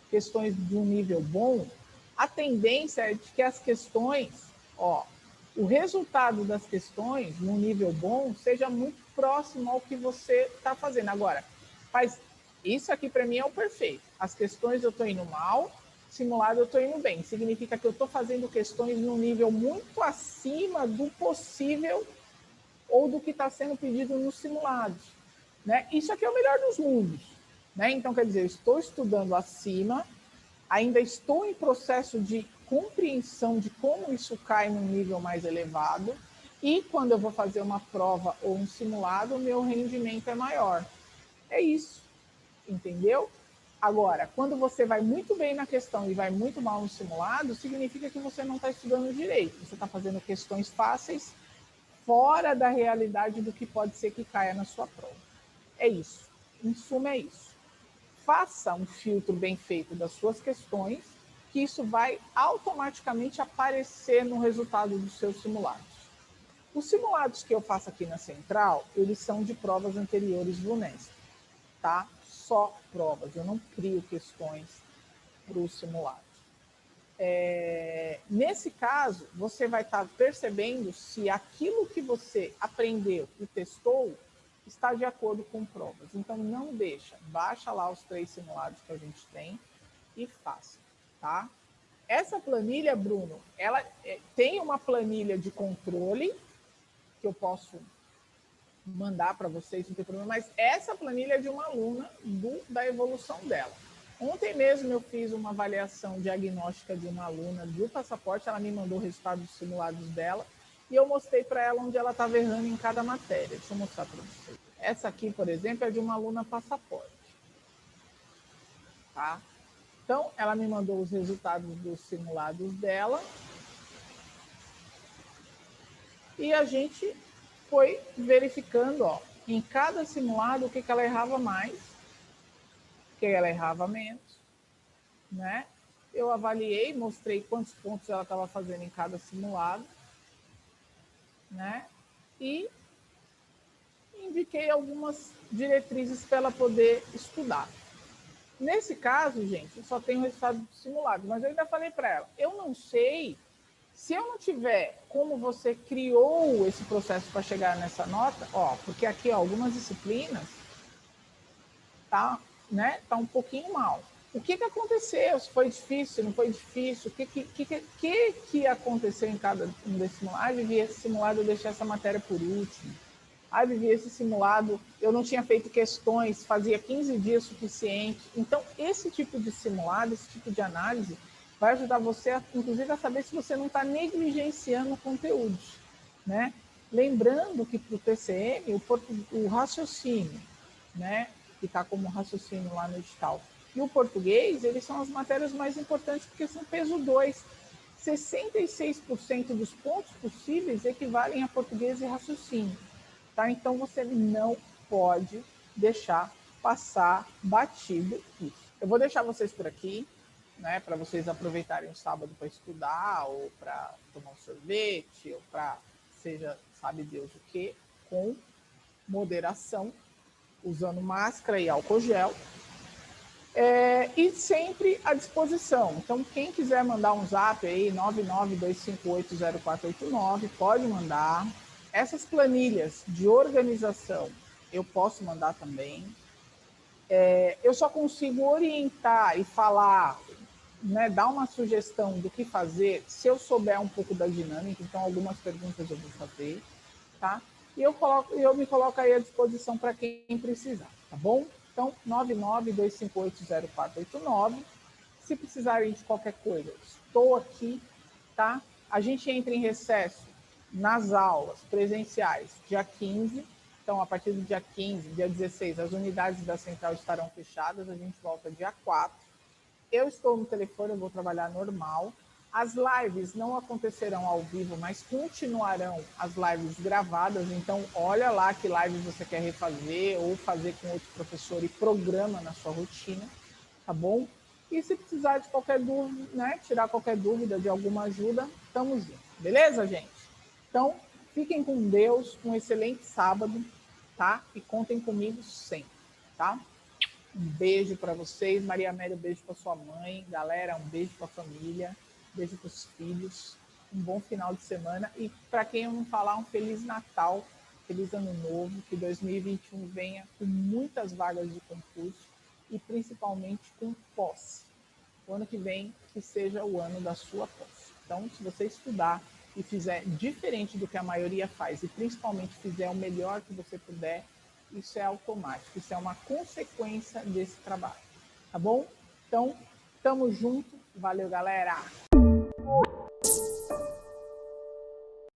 questões de um nível bom, a tendência é de que as questões, ó, o resultado das questões, num nível bom, seja muito próximo ao que você está fazendo. Agora, faz isso aqui para mim é o perfeito. As questões eu estou indo mal, simulado eu estou indo bem. Significa que eu estou fazendo questões num nível muito acima do possível ou do que está sendo pedido nos simulados, né? Isso aqui é o melhor dos mundos, né? Então, quer dizer, eu estou estudando acima, ainda estou em processo de compreensão de como isso cai num nível mais elevado, e quando eu vou fazer uma prova ou um simulado, o meu rendimento é maior. É isso, entendeu? Agora, quando você vai muito bem na questão e vai muito mal no simulado, significa que você não está estudando direito. Você está fazendo questões fáceis fora da realidade do que pode ser que caia na sua prova. É isso. Em suma, é isso. Faça um filtro bem feito das suas questões, que isso vai automaticamente aparecer no resultado dos seus simulados. Os simulados que eu faço aqui na Central, eles são de provas anteriores do Unesp, tá? Só provas, eu não crio questões para o simulado. Nesse caso, você vai estar percebendo se aquilo que você aprendeu e testou está de acordo com provas. Então, não deixa. Baixa lá os 3 simulados que a gente tem e faça, tá? Essa planilha, Bruno, ela tem uma planilha de controle que eu posso mandar para vocês, não tem problema, mas essa planilha é de uma aluna da evolução dela. Ontem mesmo eu fiz uma avaliação diagnóstica de uma aluna do passaporte, ela me mandou o resultado dos simulados dela e eu mostrei para ela onde ela estava errando em cada matéria. Deixa eu mostrar para vocês. Essa aqui, por exemplo, é de uma aluna passaporte. Tá? Então, ela me mandou os resultados dos simulados dela e a gente foi verificando, ó, em cada simulado o que ela errava mais, o que ela errava menos, né? Eu avaliei, mostrei quantos pontos ela estava fazendo em cada simulado, né? E indiquei algumas diretrizes para ela poder estudar. Nesse caso, gente, eu só tenho o resultado do simulado, mas eu ainda falei para ela, eu não sei se eu não tiver como você criou esse processo para chegar nessa nota, ó, porque aqui ó, algumas disciplinas tá, né, tá um pouquinho mal. O que aconteceu? Se foi difícil, se não foi difícil? O que aconteceu em cada um desses simulados? Ah, Vivi, esse simulado eu deixei essa matéria por último. Ah, Vivi, esse simulado eu não tinha feito questões, fazia 15 dias suficiente. Então, esse tipo de simulado, esse tipo de análise, vai ajudar você, inclusive, a saber se você não está negligenciando conteúdos, né? Lembrando que para o TCM, o raciocínio, né, que está como raciocínio lá no edital, e o português, eles são as matérias mais importantes porque são peso 2. 66% dos pontos possíveis equivalem a português e raciocínio. Tá? Então, você não pode deixar passar batido isso. Eu vou deixar vocês por aqui, né, para vocês aproveitarem o sábado para estudar, ou para tomar um sorvete, ou para seja, sabe Deus o que, com moderação, usando máscara e álcool gel, e sempre à disposição. Então, quem quiser mandar um zap aí, 992580489, pode mandar. Essas planilhas de organização eu posso mandar também. Eu só consigo orientar e falar, né, dar uma sugestão do que fazer se eu souber um pouco da dinâmica. Então, algumas perguntas eu vou fazer, tá? E eu me coloco aí à disposição para quem precisar, tá bom? Então, 992580489. Se precisarem de qualquer coisa, estou aqui, tá? A gente entra em recesso nas aulas presenciais dia 15. Então, a partir do dia 15, dia 16, as unidades da Central estarão fechadas. A gente volta dia 4. Eu estou no telefone, eu vou trabalhar normal. As lives não acontecerão ao vivo, mas continuarão as lives gravadas. Então, olha lá que live você quer refazer ou fazer com outro professor e programa na sua rotina, tá bom? E se precisar de qualquer dúvida, né, tirar qualquer dúvida de alguma ajuda, estamos juntos. Beleza, gente? Então, fiquem com Deus, um excelente sábado, tá? E contem comigo sempre, tá? Um beijo para vocês. Maria Amélia, um beijo para sua mãe. Galera, um beijo para a família. Um beijo para os filhos. Um bom final de semana. E para quem eu não falar, um Feliz Natal, Feliz Ano Novo. Que 2021 venha com muitas vagas de concurso e principalmente com posse. O ano que vem, que seja o ano da sua posse. Então, se você estudar e fizer diferente do que a maioria faz e principalmente fizer o melhor que você puder, isso é automático, isso é uma consequência desse trabalho, tá bom? Então, tamo junto, valeu, galera!